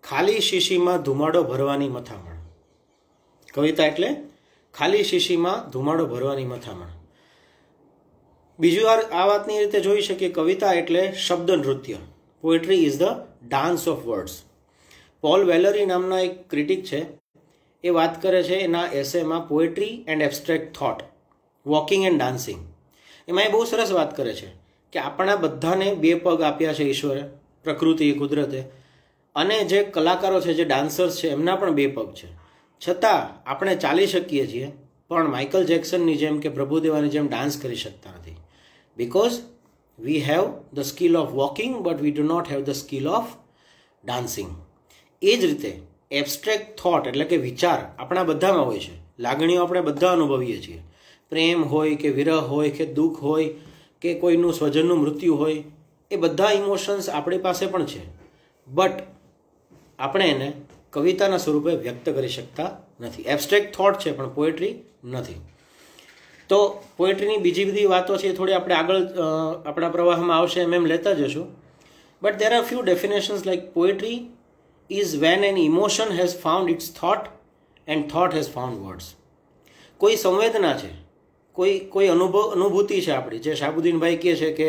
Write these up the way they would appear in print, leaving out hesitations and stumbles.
ખાલી શીશીમાં ધુમાડો ભરવાની મથામણ. કવિતા એટલે ખાલી શીશીમાં ધુમાડો ભરવાની મથામણ. બીજું આ વાતની રીતે જોઈ શકીએ, કવિતા એટલે શબ્દ નૃત્ય. Poetry is the dance of words. Paul Valery નામના એક ક્રિટિક છે, એ વાત કરે છે એના એસેમાં poetry and abstract thought, walking and dancing. એમાં એ બહુ સરસ વાત કરે છે કે આપણા બધાને બે પગ આપ્યા છે ઈશ્વરે, પ્રકૃતિ, કુદરતે, અને જે કલાકારો છે, જે ડાન્સર્સ છે, એમના પણ બે પગ છે. છતાં આપણે ચાલી શકીએ છીએ, પણ માઇકલ જેક્સનની જેમ કે પ્રભુદેવાની જેમ ડાન્સ કરી શકતા નથી. Because we have the skill of walking but we do not have the skill of dancing. એ જ રીતે એબ્સ્ટ્રેક્ટ થોટ એટલે કે વિચાર આપણા બધામાં હોય છે. લાગણીઓ આપણે બધા અનુભવીએ છીએ. પ્રેમ હોય કે વિરહ હોય કે દુઃખ હોય કે કોઈનું સ્વજનનું મૃત્યુ હોય, એ બધા ઇમોશન્સ આપણી પાસે પણ છે. બટ આપણે એને કવિતાના સ્વરૂપે વ્યક્ત કરી શકતા નથી. એબ્સ્ટ્રેક્ટ થોટ છે પણ પોએટ્રી નથી. તો પોએટ્રીની બીજી બધી વાતો છે, થોડી આપણે આગળ આપણા પ્રવાહમાં આવશે એમ લેતા જશું. But there are few definitions like poetry is when an emotion has found its thought and thought has found words. કોઈ સંવેદના છે, કોઈ અનુભૂતિ છે આપણી, જે શાહબુદ્દીનભાઈ કહે છે કે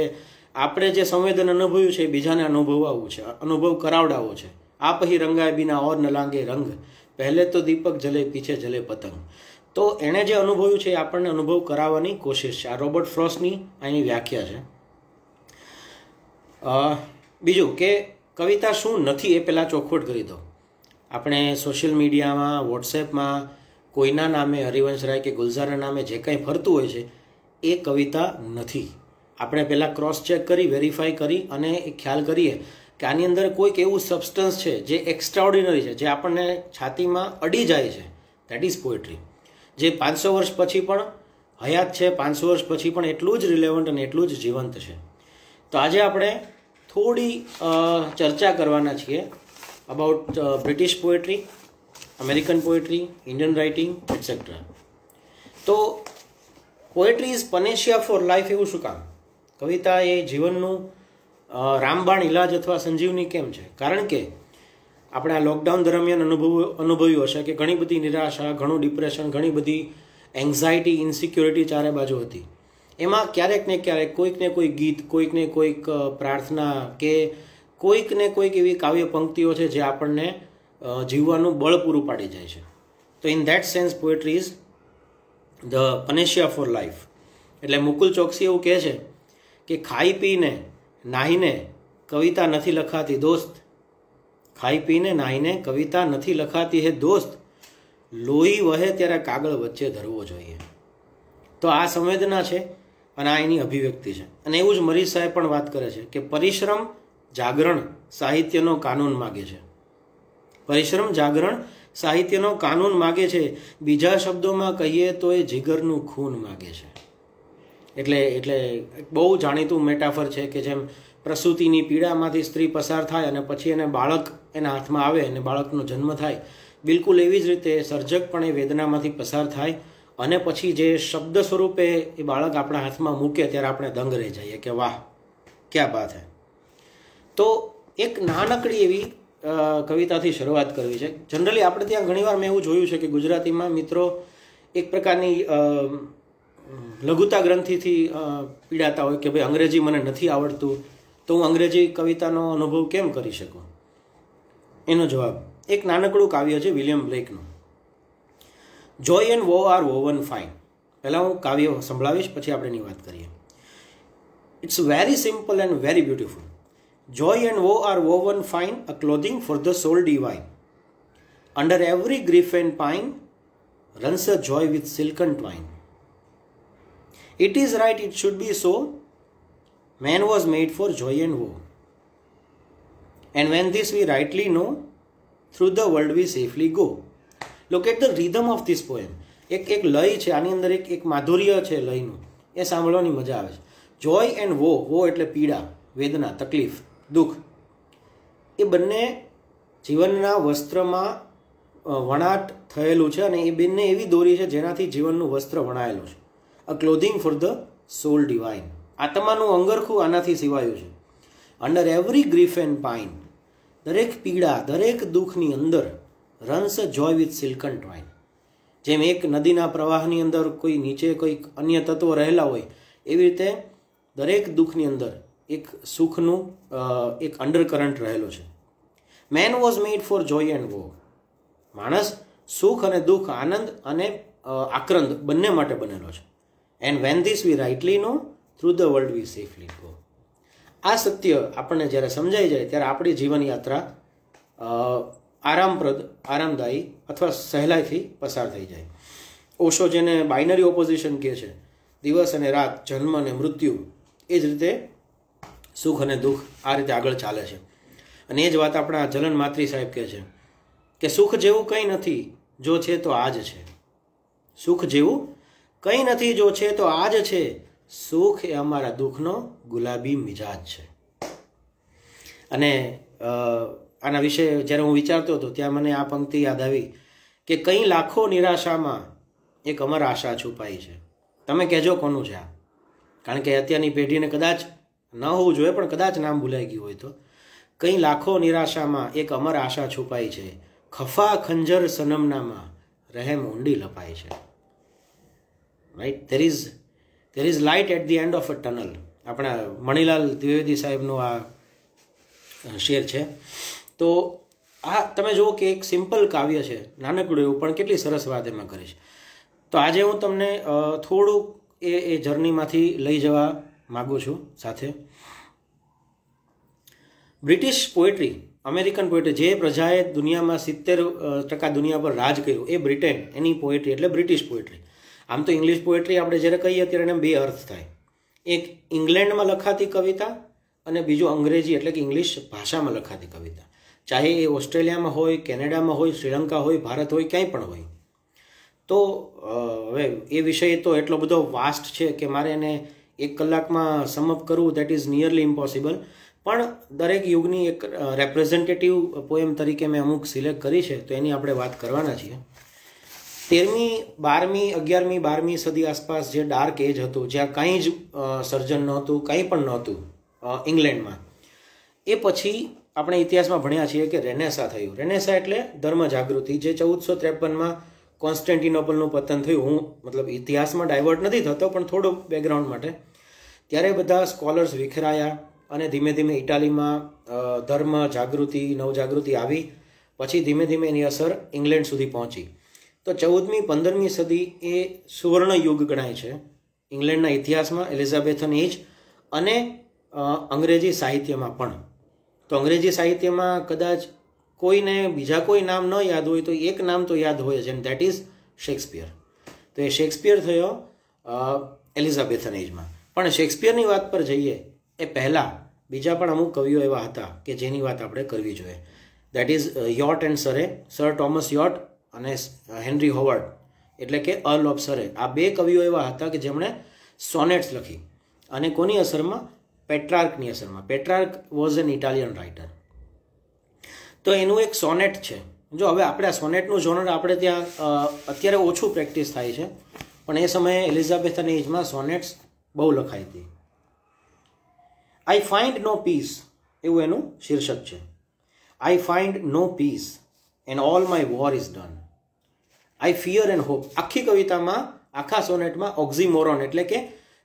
આપણે જે સંવેદન અનુભવ્યું છે એ બીજાને અનુભવાવું છે, અનુભવ કરાવડાવવો છે. આપ હી રંગાય બિના ઓર ન લાગે રંગ, પહેલે તો દીપક જલે પીછે જલે પતંગ. તો એણે જે અનુભવ્યું છે એ આપણને અનુભવ કરાવવાની કોશિશ છે. આ રોબર્ટ ફ્રોસ્ટની આની વ્યાખ્યા છે. બીજું કે કવિતા શું નથી એ પહેલાં ચોખવટ કરી દો. આપણે સોશિયલ મીડિયામાં, વોટ્સએપમાં કોઈના નામે, હરિવંશ રાય કે ગુલઝારના નામે જે કંઈ ફરતું હોય છે એ કવિતા નથી. આપણે પહેલાં ક્રોસ ચેક કરી, વેરીફાઈ કરી અને એ ખ્યાલ કરીએ કે આની અંદર કોઈક એવું સબસ્ટન્સ છે જે એક્સ્ટ્રાઓર્ડિનરી છે, જે આપણને છાતીમાં અડી જાય છે. That is poetry. જે 500 વર્ષ પછી પણ હયાત છે, 500 વર્ષ પછી પણ એટલું જ રિલેવન્ટ અને એટલું જ જીવંત છે. તો આજે આપણે થોડી ચર્ચા કરવાના છીએ about British poetry, American poetry, Indian writing etcetera. તો પોએટ્રી ઇઝ પનેશિયા ફોર લાઈફ એવું શું કામ? કવિતા એ જીવનનું રામબાણ ઇલાજ અથવા સંજીવની કેમ છે? કારણ કે આપણે આ લોકડાઉન દરમિયાન અનુભવ્યું હશે કે ઘણી બધી નિરાશા, ઘણું ડિપ્રેશન, ઘણી બધી એન્ઝાયટી, ઇન્સિક્યોરિટી ચારે બાજુ હતી. એમાં ક્યારેક ને ક્યારેક કોઈક ને કોઈ ગીત, કોઈક ને કોઈક પ્રાર્થના કે કોઈક ને કોઈક એવી કાવ્ય પંક્તિઓ છે જે આપણને જીવવાનું બળ પૂરું પાડી જાય છે. તો in that sense poetry is the panacea for life. એટલે મુકુલ ચોકસી એવું કહે છે કે ખાઈ પીને નાહીને કવિતા નથી લખાતી દોસ્ત, ખાઈ પીને નાહીને કવિતા નથી લખાતી હે દોસ્ત, લોહી વહે ત્યારે કાગળ વચ્ચે ધરવો જોઈએ. તો આ સંવેદના છે અને આ એની અભિવ્યક્તિ છે. અને એવું જ મરીઝ સાહેબ પણ વાત કરે છે કે પરિશ્રમ જાગરણ સાહિત્યનો કાનૂન માગે છે. પરિશ્રમ જાગરણ સાહિત્યનો કાનૂન માગે છે. બીજા શબ્દોમાં કહીએ તો એ જીગરનું ખૂન માગે છે. એટલે બહુ જાણીતું મેટાફર છે કે જેમ પ્રસૂતિની પીડામાંથી સ્ત્રી પસાર થાય અને પછી એને બાળક એના હાથમાં આવે અને બાળકનો જન્મ થાય, બિલકુલ એવી જ રીતે સર્જક પણ એ વેદનામાંથી પસાર થાય અને પછી જે શબ્દ સ્વરૂપે એ બાળક આપણા હાથમાં મૂકે ત્યારે આપણે દંગ રહી જઈએ કે વાહ ક્યાં બાત હે. તો એક નાનકડી એવી કવિતાથી શરૂઆત કરવી છે. જનરલી આપણે ત્યાં ઘણીવાર મેં એવું જોયું છે કે ગુજરાતીમાં મિત્રો એક પ્રકારની લઘુતા ગ્રંથિથી પીડાતા હોય કે ભાઈ અંગ્રેજી મને નથી આવડતું તો હું અંગ્રેજી કવિતાનો અનુભવ કેમ કરી શકું? એનો જવાબ એક નાનકડું કાવ્ય છે વિલિયમ બ્લેકનું, joy and woe are woven fine. પહેલાં હું કાવ્ય સંભળાવીશ, પછી આપણે એની વાત કરીએ. It's very simple and very beautiful. Joy and woe are woven fine, a clothing for the soul divine. Under every grief and pine runs a joy with silken twine. It is right, it should be so. Man was made for joy and woe. And when this we rightly know, through the world we safely go. Look at the rhythm of this poem. એક લય છે આની અંદર, એક માધુર્ય છે લયનું, એ સાંભળવાની મજા આવે છે. જોય એન્ડ વો એટલે પીડા, વેદના, તકલીફ, દુઃખ, એ બંને જીવનના વસ્ત્રમાં વણાટ થયેલું છે અને એ બંને એવી દોરી છે જેનાથી જીવનનું વસ્ત્ર વણાયેલું છે. A clothing for the soul divine. આત્માનું અંગરખું આનાથી સિવાયું છે. Under every grief and pine, દરેક પીડા, દરેક દુઃખની અંદર runs joy with silken twine. જેમ એક નદીના પ્રવાહની અંદર કોઈ નીચે કોઈ અન્ય તત્વો રહેલા હોય, એવી રીતે દરેક દુઃખની અંદર એક સુખનું એક અંડરકરન્ટ રહેલો છે. Man was made four Joy and વો. માણસ સુખ અને દુઃખ, આનંદ અને આક્રંદ બંને માટે બનેલો છે. And when this we rightly know, through the world we safely go. આ સત્ય આપણને જ્યારે સમજાઈ જાય ત્યારે આપણી જીવન યાત્રા આરામપ્રદ, આરામદાયી અથવા સહેલાઈથી પસાર થઈ જાય. ઓશો જેને બાઇનરી ઓપોઝિશન કહે છે, દિવસ અને રાત, જન્મ અને મૃત્યુ, એ જ રીતે સુખ અને દુઃખ આ રીતે આગળ ચાલે છે. અને એ જ વાત આપણા જલન માત્રી સાહેબ કહે છે કે સુખ જેવું કંઈ નથી, જો છે તો આ જ છે. સુખ જેવું કંઈ નથી, જો છે તો આ જ છે. સુખ એ અમારા દુઃખનો ગુલાબી મિજાજ છે. અને આના વિશે જ્યારે હું વિચારતો હતો ત્યાં મને આ પંક્તિ યાદ આવી કે કંઈ લાખો નિરાશામાં એક અમર આશા છુપાઈ છે. તમે કહેજો કોનું છે આ? કારણ કે અત્યારની પેઢીને કદાચ ન હોવું જોઈએ, પણ કદાચ નામ ભૂલાઈ ગયું હોય તો. કંઈ લાખો નિરાશામાં એક અમર આશા છુપાઈ છે, ખફા ખંજર સનમનામાં રહેમ ઊંડી લપાય છે. Right, there is light at the end of a tunnel. આપણા મણિલાલ દ્વિવેદી સાહેબનું આ શેર છે. તો આ તમે જુઓ કે એક સિમ્પલ કાવ્ય છે, નાનકડું એવું, પણ કેટલી સરસ વાત એમાં કરી છે. તો આજે હું તમને થોડું એ જર્નીમાંથી લઈ જવા માગું છું સાથે. બ્રિટિશ પોએટ્રી, અમેરિકન પોએટ્રી, જે પ્રજાએ દુનિયામાં 70% દુનિયા પર રાજ કર્યું, એ બ્રિટેન, એની પોએટ્રી એટલે બ્રિટિશ પોએટ્રી. આમ તો ઇંગ્લિશ પોએટ્રી આપણે જ્યારે કહીએ ત્યારે એને બે અર્થ થાય. એક ઇંગ્લેન્ડમાં લખાતી કવિતા અને બીજું અંગ્રેજી એટલે કે ઇંગ્લિશ ભાષામાં લખાતી કવિતા. ચાહે એ ઓસ્ટ્રેલિયામાં હોય, કેનેડામાં હોય, શ્રીલંકા હોય, ભારત હોય, ક્યાંય પણ હોય. તો હવે એ વિષય તો એટલો બધો વાસ્ટ છે કે મારે એને 1 કલાકમાં સમઅપ કરવું દેટ ઇઝ નિયરલી ઇમ્પોસિબલ. પણ દરેક યુગની એક રેપ્રેઝેન્ટેટિવ પોએમ તરીકે મેં અમુક સિલેક્ટ કરી છે, તો એની આપણે વાત કરવાના છીએ. 13મી, 12મી, 11મી, 12મી સદી આસપાસ જે ડાર્ક એજ હતું, જ્યાં કંઈ જ સર્જન નહોતું, કંઈ પણ નહોતું ઇંગ્લેન્ડમાં, એ પછી આપણે ઇતિહાસમાં ભણ્યા છીએ કે રેનેસા થયું. રેનેસા એટલે ધર્મ જાગૃતિ, જે 1453માં કોન્સ્ટેન્ટિનોપલનું પતન થયું. હું મતલબ ઇતિહાસમાં ડાયવર્ટ નથી થતો, પણ થોડું બેકગ્રાઉન્ડ માટે. ત્યારે બધા સ્કોલર્સ વિખરાયા અને ધીમે ધીમે ઇટાલીમાં ધર્મ જાગૃતિ, નવજાગૃતિ આવી. પછી ધીમે ધીમે એની અસર ઇંગ્લેન્ડ સુધી પહોંચી. તો 14મી, 15મી સદી એ સુવર્ણ યુગ ગણાય છે ઇંગ્લેન્ડના ઇતિહાસમાં, એલિઝાબેથન એજ, અને અંગ્રેજી સાહિત્યમાં પણ. તો અંગ્રેજી સાહિત્યમાં કદાચ કોઈને બીજા કોઈ નામ ન યાદ હોય તો એક નામ તો યાદ હોય જ, એન્ડ દેટ ઇઝ શેક્સપિયર. તો એ શેક્સપિયર થયો એલિઝાબેથન એજમાં. પણ શેક્સપિયરની વાત પર જઈએ એ પહેલાં બીજા પણ અમુક કવિઓ એવા હતા કે જેની વાત આપણે કરવી જોઈએ. દેટ ઇઝ યોટ એન્ડ સરે, સર ટોમસ યોટ અને હેનરી હોવર્ડ, એટલે કે અર્લ ઓફ સરે. આ બે કવિઓ એવા હતા કે જેમણે સોનેટ્સ લખી. અને કોની અસરમાં? પેટ્રાર્કની અસરમાં. પેટ્રાર્ક વોઝ એન ઇટાલિયન રાઇટર. તો એનું એક સોનેટ છે. જો હવે આપણે આ સોનેટનું જોનર આપણે ત્યાં અત્યારે ઓછું પ્રેક્ટિસ થાય છે, પણ એ સમયે એલિઝાબેથન એજમાં સોનેટ્સ બહુ લખાઈ હતી. આઈ ફાઇન્ડ નો પીસ, એવું એનું શીર્ષક છે. I find no peace and all my war is done. I fear and hope. આખી કવિતામાં, આખા સોનેટમાં ઓક્ઝીમોરોન એટલે કે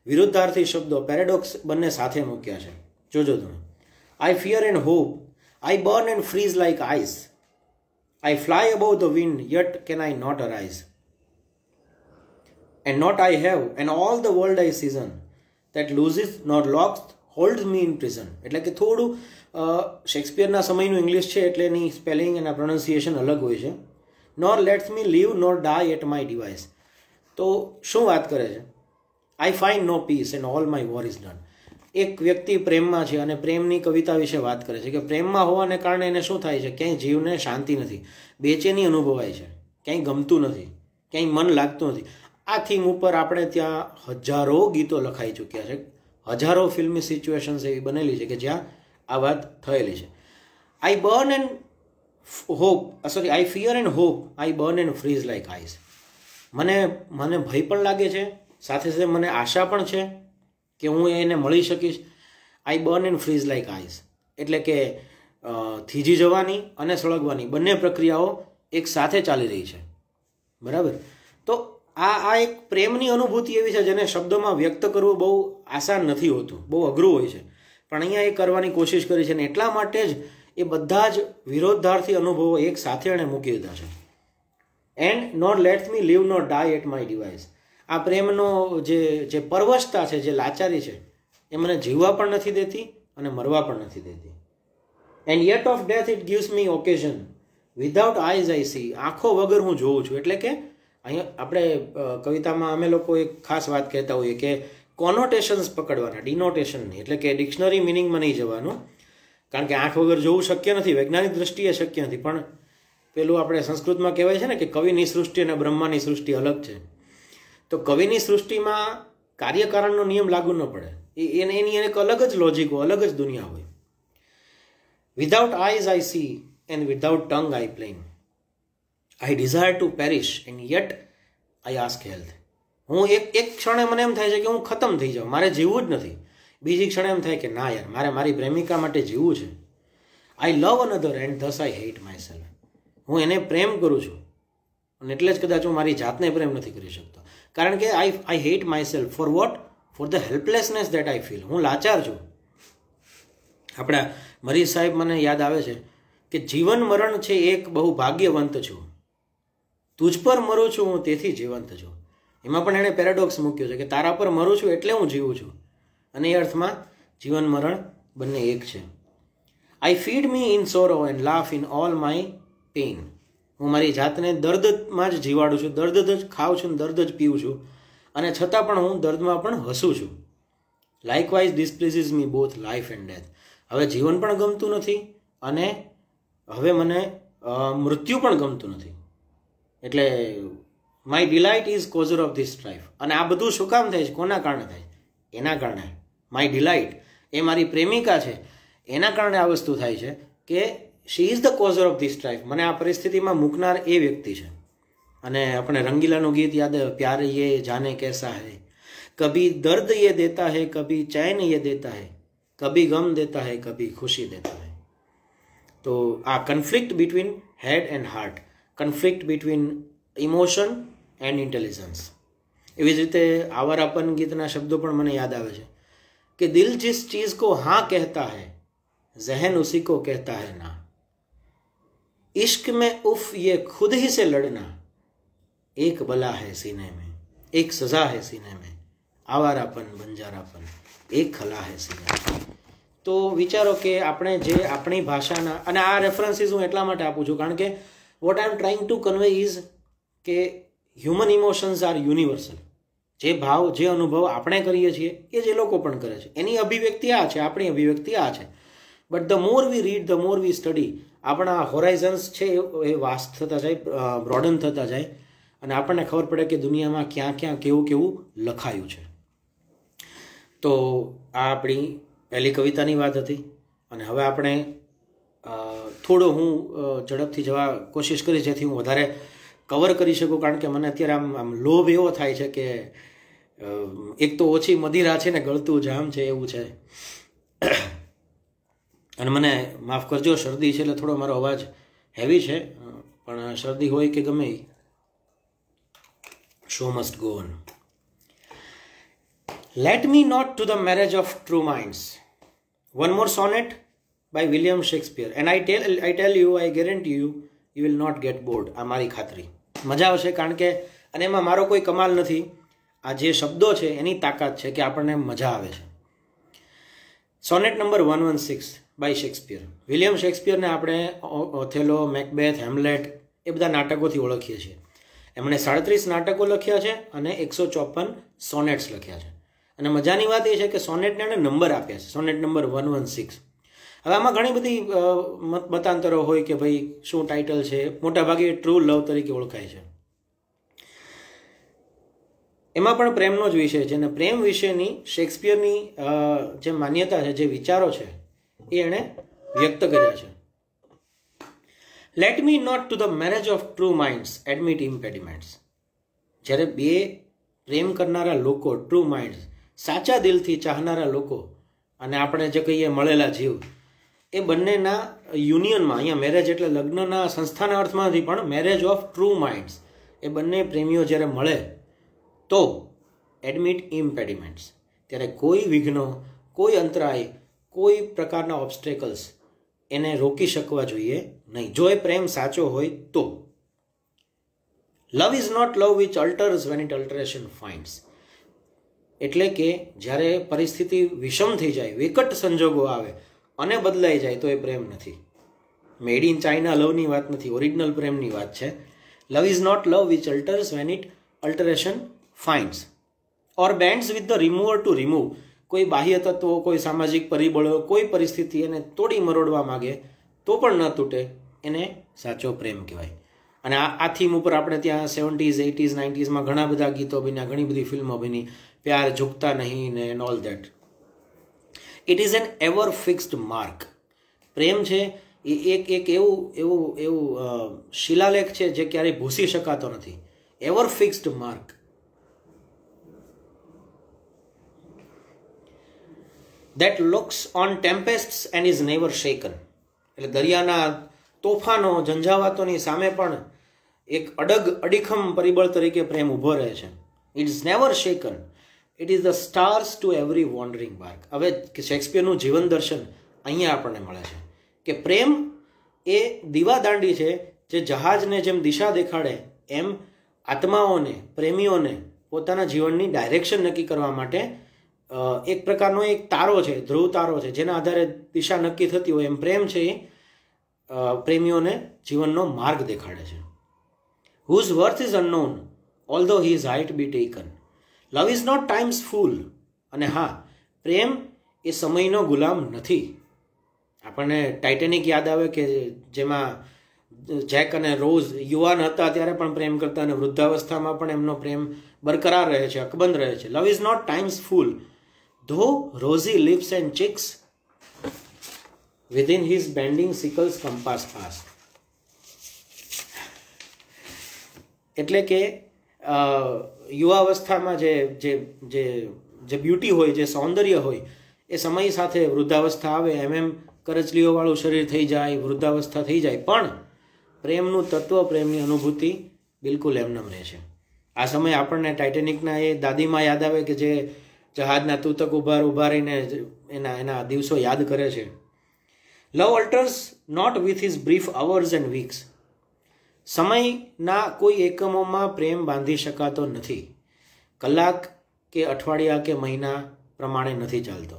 વિરુદ્ધાર્થી શબ્દો, પેરેડોક્સ બંને સાથે મૂક્યા છે. જોજો તમે. I fear and hope, I burn and freeze like ice, I fly above the wind yet can I not arise, and not I have and all the world I season that looses not locks hold me in prison. એટલે કે થોડું શેક્સપિયરના સમયનું English છે એટલે એની spelling અને pronunciation અલગ હોય છે. Nor lets me live nor die at my device. તો શું વાત કરે છે? I find no peace and all my war is done. એક વ્યક્તિ પ્રેમમાં છે અને પ્રેમની કવિતા વિશે વાત કરે છે કે પ્રેમમાં હોવાને કારણે એને શું થાય છે? ક્યાંય જીવને શાંતિ નથી, બેચેની અનુભવાય છે, ક્યાંય ગમતું નથી, ક્યાંય મન લાગતું નથી. આ થીમ ઉપર આપણે ત્યાં હજારો ગીતો લખાઈ ચૂક્યા છે, હજારો ફિલ્મી સિચ્યુએશન્સ એવી બનેલી છે કે જ્યાં આ વાત થયેલી છે. I burn and hope, sorry, I fear and hope, I burn and freeze like ice. મને ભય પણ લાગે છે, સાથે સાથે મને આશા પણ છે કે હું એને મળી શકીશ. I burn and freeze like ice એટલે કે થીજી જવાની અને સળગવાની બંને પ્રક્રિયાઓ એક સાથે ચાલી રહી છે, બરાબર. તો આ એક પ્રેમની અનુભૂતિ એવી છે જેને શબ્દોમાં વ્યક્ત કરવું બહુ આસાન નથી હોતું, બહુ અઘરું હોય છે, પણ અહીંયા એ કરવાની કોશિશ કરી છે. ને એટલા માટે જ એ બધા જ વિરોધાર્થી અનુભવો એક સાથે એણે મૂકી દીધા છે. And not let me leave not die at my device. આ પ્રેમનો જે પરવશતા છે, જે લાચારી છે, એ મને જીવવા પણ નથી દેતી અને મરવા પણ નથી દેતી. And yet of death it gives me occasion without eyes I C. આંખો વગર હું જોઉં છું. એટલે કે અહીંયા આપણે કવિતામાં અમે લોકો એક ખાસ વાત કહેતા હોઈએ કે કોનોટેશન્સ પકડવાના, ડિનોટેશન નહીં. એટલે કે ડિક્શનરી મિનિંગમાં નહીં જવાનું, કારણ કે આંખ વગર જોવું શક્ય નથી, વૈજ્ઞાનિક દ્રષ્ટિએ શક્ય નથી. પણ પેલું આપણે સંસ્કૃતમાં કહેવાય છે ને કે કવિની સૃષ્ટિ અને બ્રહ્માની સૃષ્ટિ અલગ છે. તો કવિની સૃષ્ટિમાં કાર્યકારણનો નિયમ લાગુ ન પડે, એની એક અલગ જ લોજિક હોય, અલગ જ દુનિયા હોય. Without eyes I see and without tongue I plain. I desire to perish and yet I ask health. હું એક ક્ષણે મને એમ થાય છે કે હું ખતમ થઈ જાઉં, મારે જીવવું જ નથી. બીજી ક્ષણે એમ થાય કે ના યાર, મારે મારી પ્રેમિકા માટે જીવવું છે. I love another and thus I hate my self. હું એને પ્રેમ કરું છું અને એટલે જ કદાચ હું મારી જાતને પ્રેમ નથી કરી શકતો, કારણ કે I hate my self. For what? For the helplessness that I feel. હું લાચાર છું. આપણા મરી સાહેબ મને યાદ આવે છે કે જીવન મરણ છે એક બહુ ભાગ્યવંત છું, તુજ પર મરું છું હું તેથી જીવંત છું. એમાં પણ એણે પેરાડોક્સ મૂક્યો છે કે તારા પર મરું છું એટલે હું જીવું છું, અને એ અર્થમાં જીવન મરણ બંને એક છે. I feed me in sorrow and laugh in all my pain. હું મારી જાતને દર્દમાં જ જીવાડું છું, દર્દ જ ખાઉં છું, દર્દ જ પીવું છું, અને છતાં પણ હું દર્દમાં પણ હસું છું. Likewise displeases me both life and death. હવે જીવન પણ ગમતું નથી અને હવે મને મૃત્યુ પણ ગમતું નથી. એટલે my delight is causer of this strife. અને આ બધું શું કામ થાય છે? કોના કારણે થાય? એના કારણે. માય ડિલાઇટ એ મારી પ્રેમિકા છે, એના કારણે આ વસ્તુ થાય છે કે she is the causer of this strife. મને આ પરિસ્થિતિમાં મૂકનાર એ વ્યક્તિ છે. અને આપણે રંગીલાનું ગીત યાદ આવે, પ્યાર યે જાને कैसा है, कभी दर्द ये देता है, कभी चैन ये देता है, कभी गम देता है, कभी खुशी देता है. તો આ conflict between head and heart, conflict between emotion and intelligence. એવી જ રીતે આવારાપન ગીતના શબ્દો પણ મને યાદ આવે છે કે દિલ जिस चीज को हाँ कहता है, जहन उसी को कहता है ना, इश्क में उफ ये खुद ही से लड़ना, एक बला है सीने में, एक सजा है सीने में, आवारापन बंजारापन, एक खला है सीने में. તો વિચારો કે આપણે જે આપણી ભાષાના, અને આ રેફરન્સીસ હું એટલા માટે આપું છું કારણ કે what I M trying to convey is કે હ્યુમન ઇમોશન્સ આર યુનિવર્સલ. જે ભાવ, જે અનુભવ આપણે કરીએ છીએ એ જે લોકો પણ કરે છે, એની અભિવ્યક્તિ આ છે, આપણી અભિવ્યક્તિ આ છે. But the more we read, the more we study, આપણા હોરાઇઝન્સ છે એ વાસ્ટ થતા જાય, બ્રોડન થતા જાય, અને આપણને ખબર પડે કે દુનિયામાં ક્યાં ક્યાં કેવું કેવું લખાયું છે. તો આ આપણી પહેલી કવિતાની વાત હતી. અને હવે આપણે થોડો હું ઝડપથી જવા કોશિશ કરીશ જેથી હું વધારે કવર કરી શકું, કારણ કે મને અત્યારે આમ લોભ એવો થાય છે કે એક તો ઓછી મદિરા છે ને ગળતું જામ છે એવું છે. અને મને માફ કરજો, શરદી છે એટલે થોડો મારો અવાજ હેવી છે, પણ શરદી હોય કે ગમે, show must go on. Let me not to the marriage of true minds. One more sonnet by William Shakespeare. And I tell you, I guarantee you, you will not get bored. આ મારી ખાતરી. મજા આવશે, કારણ કે અને એમાં મારો કોઈ કમાલ નથી, આ જે શબ્દો છે એની તાકાત છે કે આપણને મજા આવે છે. Sonnet number 116 by Shakespeare. William શેક્સપિયરને આપણે ઓથેલો, મેકબેથ, હેમલેટ એ બધા નાટકોથી ઓળખીએ છીએ. એમણે 37 નાટકો લખ્યા છે અને 154 સોનેટ્સ લખ્યા છે. અને મજાની વાત એ છે કે સોનેટને એને નંબર આપ્યા છે, સોનેટ નંબર 116. હવે આમાં ઘણી બધી મતાંતરો હોય કે ભાઈ શું ટાઇટલ છે. મોટાભાગે ટ્રુ લવ તરીકે ઓળખાય છે. એમાં પણ પ્રેમનો જ વિષય છે, અને પ્રેમ વિશેની શેક્સપિયરની જે માન્યતા છે, જે વિચારો છે એ એણે વ્યક્ત કર્યા છે. Let me not to the marriage of true minds admit impediments. જ્યારે બે પ્રેમ કરનારા લોકો, ટ્રુ માઇન્ડ્સ, સાચા દિલથી ચાહનારા લોકો, અને આપણે જે કહીએ મળેલા જીવ, એ બંનેના યુનિયનમાં, અહીંયા મેરેજ એટલે લગ્નના સંસ્થાના અર્થમાં નથી, પણ મેરેજ ઓફ ટ્રુ માઇન્ડ્સ, એ બંને પ્રેમીઓ જ્યારે મળે તો એડમિટ ઇમ્પેડિમેન્ટ્સ, ત્યારે કોઈ વિઘ્નો, કોઈ અંતરાય, કોઈ પ્રકારના ઓબ્સ્ટેકલ્સ એને રોકી શકવા જોઈએ નહીં, જો એ પ્રેમ સાચો હોય તો. Love is not love which alters when it alteration finds, એટલે કે જ્યારે પરિસ્થિતિ વિષમ થઈ જાય, વિકટ સંજોગો આવે અને બદલાઈ જાય તો એ પ્રેમ નથી. મેડ ઇન ચાઇના લવની વાત નથી, ઓરિજિનલ પ્રેમની વાત છે. Love is not love which alters when it alteration finds or bends with the remover to remove. કોઈ બાહ્ય તત્વો, કોઈ સામાજિક પરિબળો, કોઈ પરિસ્થિતિ એને તોડી મરોડવા માગે તો પણ ન તૂટે, એને સાચો પ્રેમ કહેવાય. અને આ થીમ ઉપર આપણે ત્યાં 70s, 80s, 90sમાં ઘણા બધા ગીતો બન્યા, ઘણી બધી ફિલ્મો બની, પ્યાર ઝુકતા નહીં ને and all that. It is an ever fixed mark. પ્રેમ છે એ એક એવું શિલાલેખ છે જે ક્યારેય ભૂસી શકાતો નથી. Ever fixed mark. That looks on tempests and is never shaken. એટલે દરિયાના તોફાનો, ઝંઝાવાતોની સામે પણ એક અડીખમ પરિબળ તરીકે પ્રેમ ઊભો રહે છે. It is never shaken. It is the stars to every wandering bark. હવે શેક્સપિયરનું જીવન દર્શન અહીંયા આપણને મળે છે કે પ્રેમ એ દીવાદાંડી છે જે જહાજને જેમ દિશા દેખાડે એમ આત્માઓને, પ્રેમીઓને પોતાના જીવનની ડાયરેક્શન નક્કી કરવા માટે એક પ્રકારનો એક તારો છે, ધ્રુવ તારો છે, જેના આધારે દિશા નક્કી થતી હોય એમ પ્રેમ છે એ પ્રેમીઓને જીવનનો માર્ગ દેખાડે છે. whose worth is unknown although his height be taken. love is not time's fool. અને હા, પ્રેમ એ સમયનો ગુલામ નથી. આપણને ટાઇટેનિક યાદ આવે કે જેમાં જેક અને રોઝ યુવાન હતા ત્યારે પણ પ્રેમ કરતા અને વૃદ્ધાવસ્થામાં પણ એમનો પ્રેમ બરકરાર રહે છે, અકબંધ રહે છે. Love is not time's fool though rosy lips and cheeks within his bending sickles compass past. એટલે કે યુવાવસ્થામાં જે બ્યુટી હોય, જે સૌંદર્ય હોય, એ સમય સાથે વૃદ્ધાવસ્થા આવે એમ કરચલીઓવાળું શરીર થઈ જાય, વૃદ્ધાવસ્થા થઈ જાય, પણ પ્રેમનું તત્વ, પ્રેમની અનુભૂતિ બિલકુલ એમનેમ રહે છે. આ સમયે આપણને ટાઇટેનિકના એ દાદીમાં યાદ આવે કે જે જહાજના તૂતક ઉભા રહીને એના દિવસો યાદ કરે છે. Love alters not with his brief hours and weeks. સમયના કોઈ એકમોમાં પ્રેમ બાંધી શકાતો નથી. કલાક કે અઠવાડિયા કે મહિના પ્રમાણે નથી ચાલતો.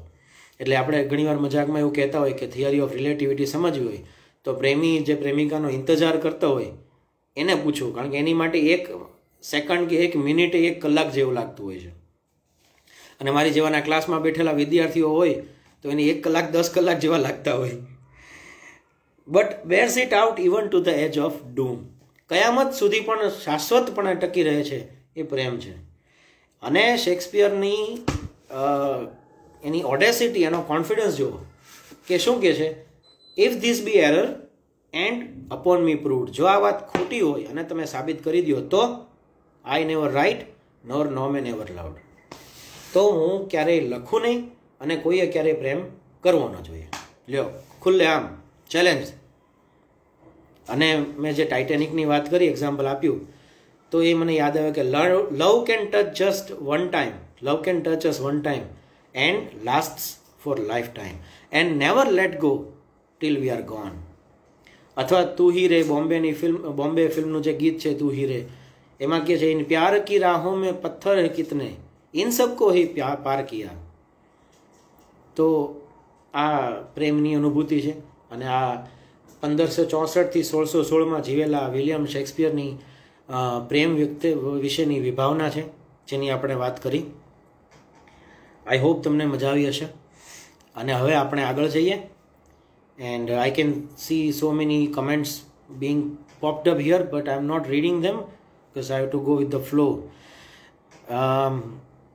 એટલે આપણે ઘણીવાર મજાકમાં એવું કહેતા હોય કે થિયરી ઓફ રિલેટિવિટી સમજવી હોય તો પ્રેમી જે પ્રેમિકાનો ઇંતજાર કરતો હોય એને પૂછવું, કારણ કે એની માટે એક સેકન્ડ કે એક મિનિટ એક કલાક જેવું લાગતું હોય છે. અને મારી જેવાના ક્લાસમાં બેઠેલા વિદ્યાર્થીઓ હોય તો એને 1 કલાક 10 કલાક જેવા લાગતા હોય. But bears it out even to the edge of doom. કયામત સુધી પણ શાશ્વતપણે ટકી રહે છે એ પ્રેમ છે. અને શેક્સપિયરની એની ઓડેસિટી, એનો કોન્ફિડન્સ જુઓ કે શું કહે છે, if this be error and upon me proved. જો આ વાત ખોટી હોય અને તમે સાબિત કરી દો તો I never write nor no man ever loved. તો હું ક્યારેય લખું નહીં અને કોઈએ ક્યારેય પ્રેમ કરવો ન જોઈએ. લ્યો, ખુલ્લે આમ ચેલેન્જ. અને મેં જે ટાઇટેનિકની વાત કરી, એક્ઝામ્પલ આપ્યું, તો એ મને યાદ આવે કે love can touch just one time, love can touch us one time and lasts for life time and never let go till we are gone. અથવા તું હી રે, બોમ્બે ફિલ્મનું જે ગીત છે તું હી રે, એમાં કહે છે ઇન પ્યાર કી રાહો મેં પથ્થર હે કિતને ઇન સબકો હી પાર કિયા. તો આ પ્રેમની અનુભૂતિ છે. અને આ 1564થી 1616માં જીવેલા વિલિયમ શેક્સપિયરની પ્રેમ વ્યક્તિ વિશેની વિભાવના છે જેની આપણે વાત કરી. આઈ હોપ તમને મજા આવી હશે. અને હવે આપણે આગળ જઈએ. And I can see so many comments being popped up here, but I'm not reading them because I have to go with the flow.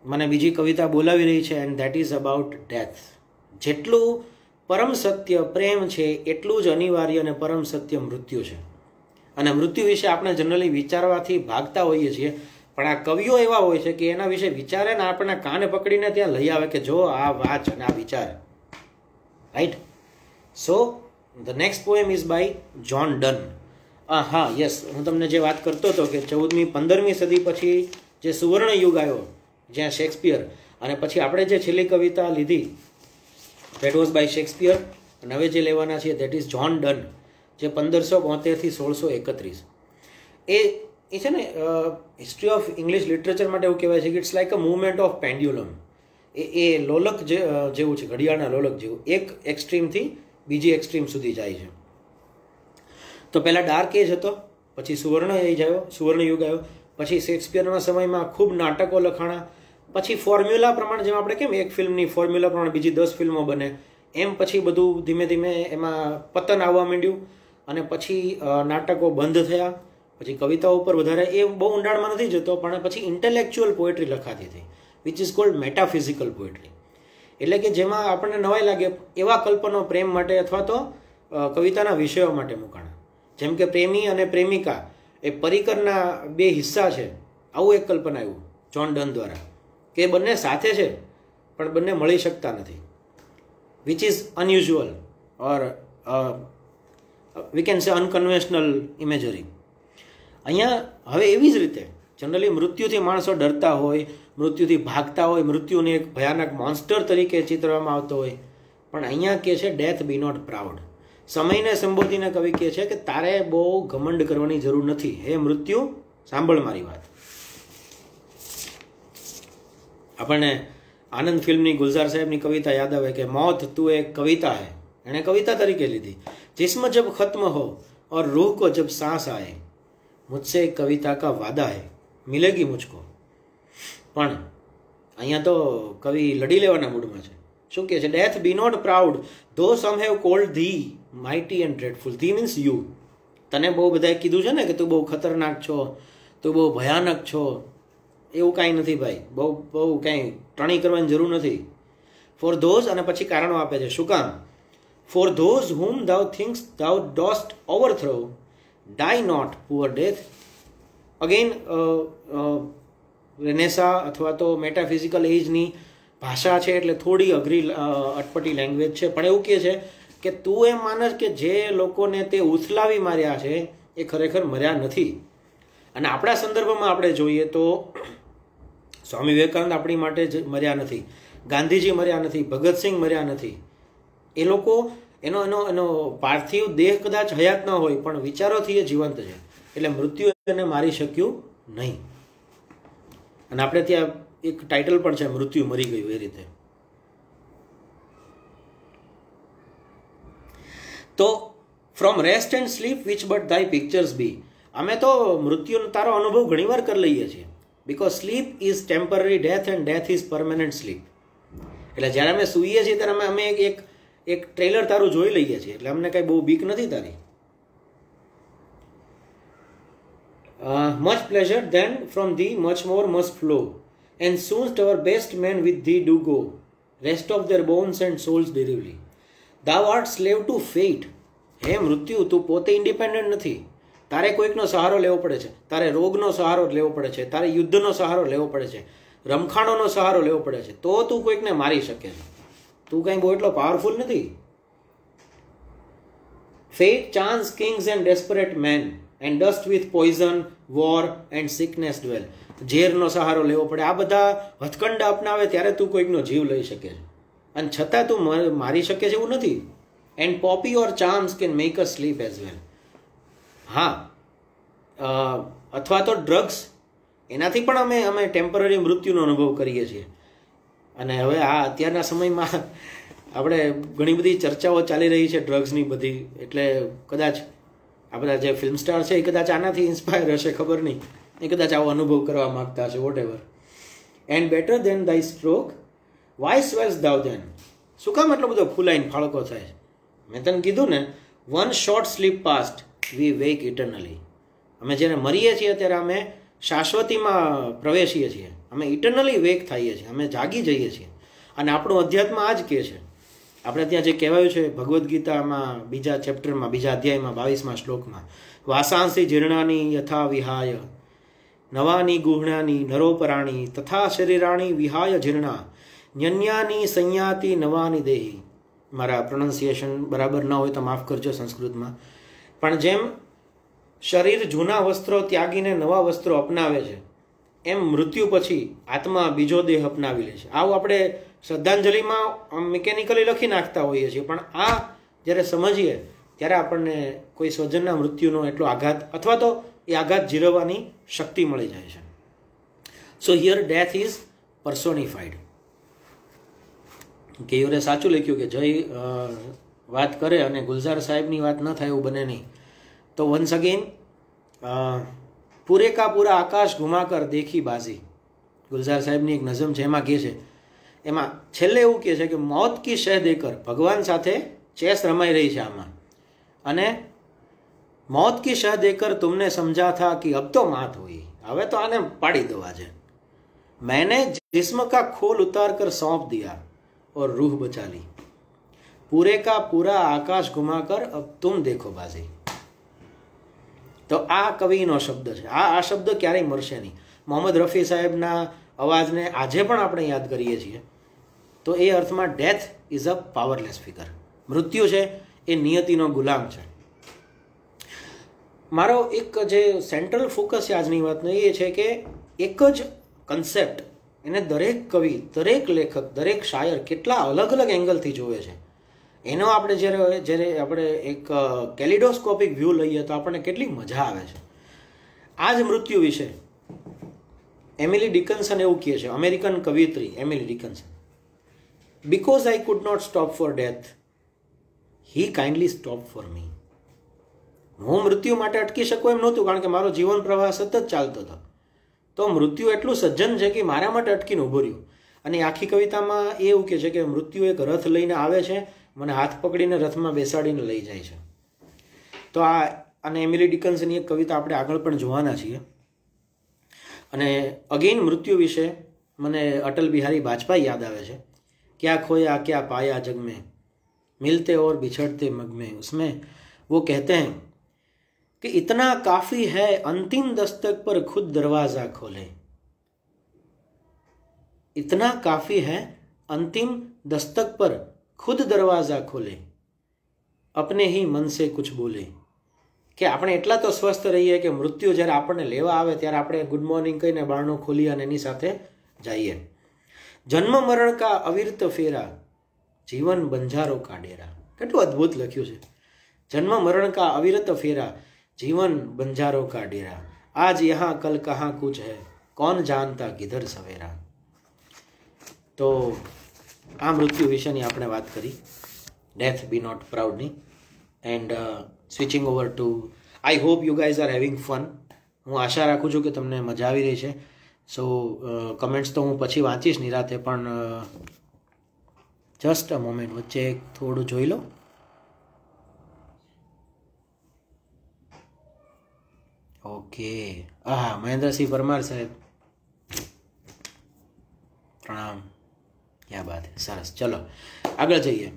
મને બીજી કવિતા બોલાવી રહી છે, and that is about death. જેટલું પરમ સત્ય પ્રેમ છે એટલું જ અનિવાર્ય અને પરમ સત્ય મૃત્યુ છે. અને મૃત્યુ વિશે આપણે જનરલી વિચારવાથી ભાગતા હોઈએ છીએ, પણ આ કવિઓ એવા હોય છે કે એના વિશે વિચારે ને આપણને કાને પકડીને ત્યાં લઈ આવે કે જો આ વાંચ અને આ વિચાર. Right? So the next poem is by John Donne. હા યસ, હું તમને જે વાત કરતો હતો કે 14મી-15મી સદી પછી જે સુવર્ણ યુગ આવ્યો જ્યાં શેક્સપિયર, અને પછી આપણે જે છેલ્લી કવિતા લીધી ધેટ વોઝ બાય શેક્સપિયર, અને હવે જે લેવાના છીએ ધેટ ઇઝ જ્હોન ડન, જે 1572 થી 1631. એ છે ને હિસ્ટ્રી ઓફ ઇંગ્લિશ લિટરેચર માટે એવું કહેવાય છે કે it's like a movement of pendulum. એ લોલક જેવું છે, ઘડિયાળના લોલક જેવું, એક એક્સ્ટ્રીમથી બીજી એક્સ્ટ્રીમ સુધી જાય છે. તો પહેલાં ડાર્ક એજ હતો, પછી સુવર્ણ એજ આવ્યો, સુવર્ણ યુગ આવ્યો, પછી શેક્સપિયરના સમયમાં ખૂબ નાટકો લખાણા, પછી ફોર્મ્યુલા પ્રમાણે, જેમ આપણે કેમ એક ફિલ્મની ફોર્મ્યુલા પ્રમાણે બીજી 10 ફિલ્મો બને, એમ પછી બધું ધીમે ધીમે એમાં પતન આવવા માંડ્યું, અને પછી નાટકો બંધ થયા, પછી કવિતાઓ ઉપર વધારે, એ બહુ ઊંડાણમાં નથી જતો, પણ પછી ઇન્ટેલેક્ચ્યુઅલ પોએટ્રી લખાતી હતી વિચ ઇઝ કોલ્ડ મેટાફિઝિકલ પોએટ્રી. એટલે કે જેમાં આપણને નવાઈ લાગે એવા કલ્પનો પ્રેમ માટે અથવા તો કવિતાના વિષયો માટે મૂકાણા. જેમ કે પ્રેમી અને પ્રેમિકા એ પરિકરના બે હિસ્સા છે, આવું એક કલ્પના આવ્યું જ્હોન ડન દ્વારા, કે બંને સાથે છે પણ બંને મળી શકતા નથી, which is unusual or we can say unconventional imagery. અહીંયા હવે એવી જ રીતે જનરલી મૃત્યુથી માણસો ડરતા હોય, મૃત્યુથી ભાગતા હોય, મૃત્યુને એક ભયાનક મોન્સ્ટર તરીકે ચિતરવામાં આવતો હોય, પણ અહીંયા કહે છે ડેથ બી નોટ પ્રાઉડ. સમયને સંબોધીને કવિ કહે છે કે તારે બહુ ઘમંડ કરવાની જરૂર નથી, હે મૃત્યુ સાંભળ મારી વાત. આપણને આનંદ ફિલ્મની ગુલઝાર સાહેબની કવિતા યાદ આવે કે મौत તું એક કવિતા है, એણે કવિતા તરીકે લીધી. जिस्म जब खत्म हो और रूह को जब सांस आए, मुझसे एक कविता का वादा है, मिलेगी मुझको. પણ અહીંયા તો કવિ લડી લેવાના મૂડમાં છે. શું કહે છે? Death be not proud though some have called thee mighty and dreadful. Thee means you. તને બહુ બધાએ કીધું છે ને કે તું બહુ ખતરનાક છો, તું બહુ ભયાનક છો. એવું કાંઈ નથી ભાઈ, બહુ કાંઈ ટણી કરવાની જરૂર નથી. ફોર ધોઝ, અને પછી કારણો આપે છે શું કામ. Four those whom thou thinkst thou dost overthrow, die not poor death. Again Renaissance અથવા તો મેટાફિઝિકલ એજની ભાષા છે એટલે થોડી અઘરી અટપટી લેંગ્વેજ છે, પણ એવું કહે છે કે તું એમ માનસ કે જે લોકોને તે ઉથલાવી માર્યા છે એ ખરેખર મર્યા નથી. અને આપણા સંદર્ભમાં આપણે જોઈએ તો સ્વામી વિવેકાનંદ આપણી માટે જ મર્યા નથી, ગાંધીજી મર્યા નથી, ભગતસિંહ મર્યા નથી. એ લોકો એનો પાર્થિવ દેહ કદાચ હયાત ન હોય પણ વિચારોથી એ જીવંત છે, એટલે મૃત્યુ એને મારી શક્યું નહીં. અને આપણે ત્યાં એક ટાઇટલ પણ છે મૃત્યુ મરી ગયું, એ રીતે. તો from rest and sleep which but thy pictures be. અમે તો મૃત્યુનો તારો અનુભવ ઘણીવાર કરી લઈએ છીએ, because sleep is temporary death and death is permanent sleep. એટલે જ્યારે અમે સૂઈએ છીએ ત્યારે અમે એક ટ્રેલર તારું જોઈ લઈએ છીએ, એટલે અમને કાંઈ બહુ બીક નથી તારી. Much pleasure then from thee much more must flow, and soonst our best men with thee do go, rest of their bones and souls derively. Thou art slave to fate. હે મૃત્યુ, તું પોતે ઇન્ડિપેન્ડન્ટ નથી, તારે કોઈકનો સહારો લેવો પડે છે, તારે રોગનો સહારો લેવો પડે છે, તારે યુદ્ધનો સહારો લેવો પડે છે, રમખાણોનો સહારો લેવો પડે છે, તો તું કોઈકને મારી શકે છે. તું કંઈ બહુ એટલો પાવરફુલ નથી. Fate chance kings and desperate men, and dust with poison, war and sickness dwell. ઝેરનો સહારો લેવો પડે, આ બધા હથકંડા અપનાવે ત્યારે તું કોઈકનો જીવ લઈ શકે છે, અને છતાં તું મારી શકે છે એવું નથી. And poppy or charms can make us sleep as well. હા, અથવા તો ડ્રગ્સ, એનાથી પણ અમે ટેમ્પરરી મૃત્યુનો અનુભવ કરીએ છીએ. અને હવે આ અત્યારના સમયમાં આપણે ઘણી બધી ચર્ચાઓ ચાલી રહી છે ડ્રગ્સની બધી, એટલે કદાચ આ બધા જે ફિલ્મ સ્ટાર છે એ કદાચ આનાથી ઇન્સ્પાયર હશે, ખબર નહીં, એ કદાચ આવો અનુભવ કરવા માગતા હશે, what ever. And better than thy stroke why swells thou then. શું કામ એટલો બધો ફૂલાઈને ફાળકો થાય? મેં તને કીધું ને, વન શોર્ટ સ્લીપ પાસ્ટ વી વેક ઇટર્નલી. અમે જ્યારે મરીએ છીએ ત્યારે અમે શાશ્વતીમાં પ્રવેશીએ છીએ, અમે ઇટર્નલી વેક થઈએ છીએ, અમે જાગી જઈએ છીએ. અને આપણું અધ્યાત્મ આ જ કહે છે. આપણે ત્યાં જે કહેવાયું છે ભગવદ્ ગીતામાં બીજા ચેપ્ટરમાં, બીજા અધ્યાયમાં 22મા શ્લોકમાં, વાસાંસી જીર્ણાની યથા વિહાય નવાની ગુહણાની નરોપરાણી તથા શરીરાણી વિહાય જીર્ણા ન્યન્યાની સંયાતિ નવાની દેહી મારા પ્રોનન્સિએશન બરાબર ન હોય તો માફ કરજો સંસ્કૃતમાં. પણ જેમ શરીર જૂના વસ્ત્રો ત્યાગીને નવા વસ્ત્રો અપનાવે છે, એમ મૃત્યુ પછી આત્મા બીજો દેહ અપનાવી લે છે. આવું આપણે શ્રદ્ધાંજલિમાં મિકેનિકલી લખી નાખતા હોઈએ છીએ, પણ આ જ્યારે સમજીએ ત્યારે આપણને કોઈ સ્વજનના મૃત્યુનો એટલો આઘાત અથવા તો એ આઘાત જીરવવાની શક્તિ મળી જાય છે. So here death is personified. કેયુરે સાચું લખ્યું કે જય વાત કરે અને ગુલઝાર સાહેબની વાત ન થાય એવું બને નહીં. તો વન્સ અગેન પૂરે કા પૂરા આકાશ ઘુમાકર દેખી બાજી, ગુલઝાર સાહેબની એક નઝમ છે, એમાં કહે છે, એમાં છેલ્લે એવું કહે છે કે મોત કી શહ દેકર, ભગવાન સાથે ચેસ રમાઈ રહી છે આમાં, અને મોત કી શહ દેકર તુમને સમજા થા કે અબ તો માત હુઈ, હવે તો આને પાડી દો આજે. मैंने जिस्म का खोल उतार कर सौंप दिया और रूह बचा ली, पूरे का पूरा आकाश घुमाकर अब तुम देखो बाजी. તો આ કવિનો શબ્દ છે. આ શબ્દ ક્યારેય મરશે નહીં. મોહમ્મદ રફી સાહેબના અવાજને આજે પણ આપણે યાદ કરીએ છીએ. તો એ અર્થમાં death is a powerless figure. મૃત્યુ છે એ નિયતિનો ગુલામ છે. મારો એક જે સેન્ટ્રલ ફોકસ છે આજની વાતનો એ છે કે એક જ કન્સેપ્ટ એને દરેક કવિ, દરેક લેખક, દરેક શાયર કેટલા અલગ અલગ એંગલથી જોવે છે. એનો આપણે જ્યારે આપણે એક કેલિડોસ્કોપિક વ્યૂ લઈએ તો આપણને કેટલી મજા આવે છે. આ જ મૃત્યુ વિશે એમિલી ડિકન્સન એવું કહે છે, અમેરિકન કવિયત્રી Emily Dickinson, because I could not stop for death, he kindly stop for me. હું મૃત્યુ માટે અટકી શકું એમ નહોતું, કારણ કે મારો જીવન પ્રવાહ સતત ચાલતો હતો. તો મૃત્યુ એટલું સજ્જન છે કે મારા માટે અટકીને ઊભું રહ્યું. અને આખી કવિતામાં એ એવું કહે છે કે મૃત્યુ એક રથ લઈને આવે છે, મને હાથ પકડીને રથમાં બેસાડીને લઈ જાય છે. તો આ અને એમિલી ડિકન્સની એક કવિતા આપણે આગળ પણ જોવાના છીએ. અને અગેન મૃત્યુ વિશે મને અટલ બિહારી વાજપેયી યાદ આવે છે. ક્યાં ખોયા ક્યાં પાયા જગ में, मिलते और बिछड़ते मग में, उसमें वो कहते हैं कि इतना काफी है अंतिम दस्तक पर खुद दरवाजा खोले, इतना काफी है अंतिम दस्तक पर खुद दरवाजा खोले, अपने ही मन से कुछ बोले. કે આપણે એટલા તો સ્વસ્થ રહીએ કે મૃત્યુ જ્યારે આપણને લેવા આવે ત્યારે આપણે ગુડ મોર્નિંગ કહીને બારણું ખોલી અને એની સાથે જઈએ. જન્મ મરણ કા અવિરત ફેરા, જીવન બંજારો કા ડેરા. કેટલું અદ્ભુત લખ્યું છે. જન્મ મરણ કા અવિરત ફેરા, जीवन बंजारों का डेरा, आज यहाँ कल कहाँ कुछ है, कौन जानता किधर सवेरा. તો આ મૃત્યુ વિશેની આપણે વાત કરી, ડેથ બી નોટ પ્રાઉડની. And switching over to, I hope you guys are having fun. હું આશા રાખું છું કે તમને મજા આવી રહી છે. સો કમેન્ટ્સ તો હું પછી વાંચીશ નિરાતે, પણ જસ્ટ અ મોમેન્ટ, વચ્ચે થોડું જોઈ લો. ઓકે, હા, મહેન્દ્રસિંહ પરમાર સાહેબ, પ્રણામ, ક્યાં બાત હે, સરસ. ચલો આગળ જઈએ.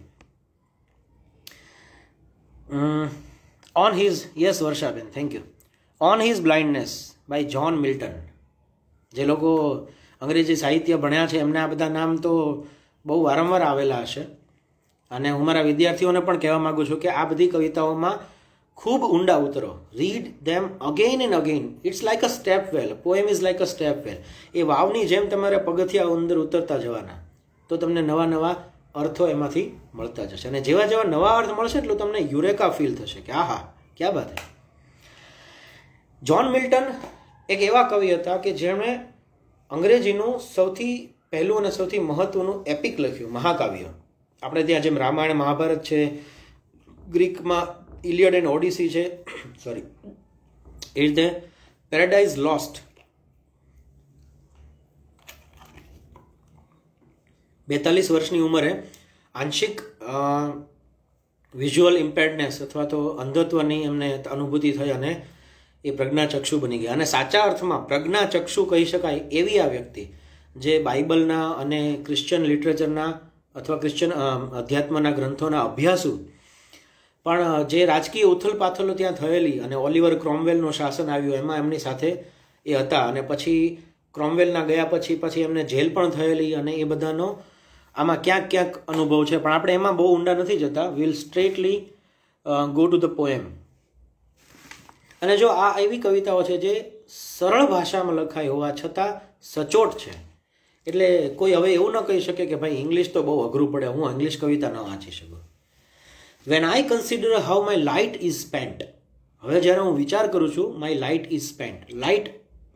On his, yes Varshaben, thank you. On his blindness by John Milton. જે લોકો અંગ્રેજી સાહિત્ય ભણ્યા છે એમને આ બધા નામ તો બહુ વારંવાર આવેલા હશે. અને હું મારા વિદ્યાર્થીઓને પણ કહેવા માગું છું કે આ બધી કવિતાઓમાં ખૂબ ઊંડા ઉતરો. Read them again and again. It's like a step well. Poem is like a step well. એ વાવની જેમ તમારે પગથિયા અંદર ઉતરતા જવાના, તો તમને નવા નવા અર્થો એમાંથી મળતા જશે. અને જેવા જેવા નવા અર્થ મળશે એટલું તમને યુરેકા ફીલ થશે કે આહા, ક્યાં બાત હે. જ્હોન મિલ્ટન એક એવા કવિ હતા કે જેમણે અંગ્રેજીનું સૌથી પહેલું અને સૌથી મહત્વનું એપિક લખ્યું, મહાકાવ્ય. આપણે ત્યાં જેમ રામાયણ મહાભારત છે, ગ્રીકમાં ઇલિયડ એન્ડ ઓડિસી છે, સોરી, એ રીતે પેરાડાઇઝ લોસ્ટ. 42 વર્ષની ઉંમરે આંશિક વિઝ્યુઅલ ઇમ્પેર્ડનેસ અથવા તો અંધત્વની એમને અનુભૂતિ થઈ અને એ પ્રજ્ઞાચક્ષુ બની ગયા. અને સાચા અર્થમાં પ્રજ્ઞાચક્ષુ કહી શકાય એવી આ વ્યક્તિ, જે બાઇબલના અને ક્રિશ્ચિયન લિટરેચરના અથવા ક્રિશ્ચિયન અધ્યાત્મના ગ્રંથોના અભ્યાસુ, પણ જે રાજકીય ઉથલપાથલો ત્યાં થયેલી અને ઓલિવર ક્રોમવેલનું શાસન આવ્યું એમાં એમની સાથે એ હતા. અને પછી ક્રોમવેલના ગયા પછી એમને જેલ પણ થયેલી, અને એ બધાનો આમાં ક્યાંક ક્યાંક અનુભવ છે, પણ આપણે એમાં બહુ ઊંડા નથી જતા. Will straightly go to the poem. અને જો આ એવી કવિતાઓ છે જે સરળ ભાષામાં લખાઈ હોવા છતાં સચોટ છે. એટલે કોઈ હવે એવું ન કહી શકે કે ભાઈ ઇંગ્લિશ તો બહુ અઘરું પડે, હું ઇંગ્લિશ કવિતા ન વાંચી શકું. When I consider how my light is spent. હવે જ્યારે હું વિચાર કરું છું, my light is spent. Light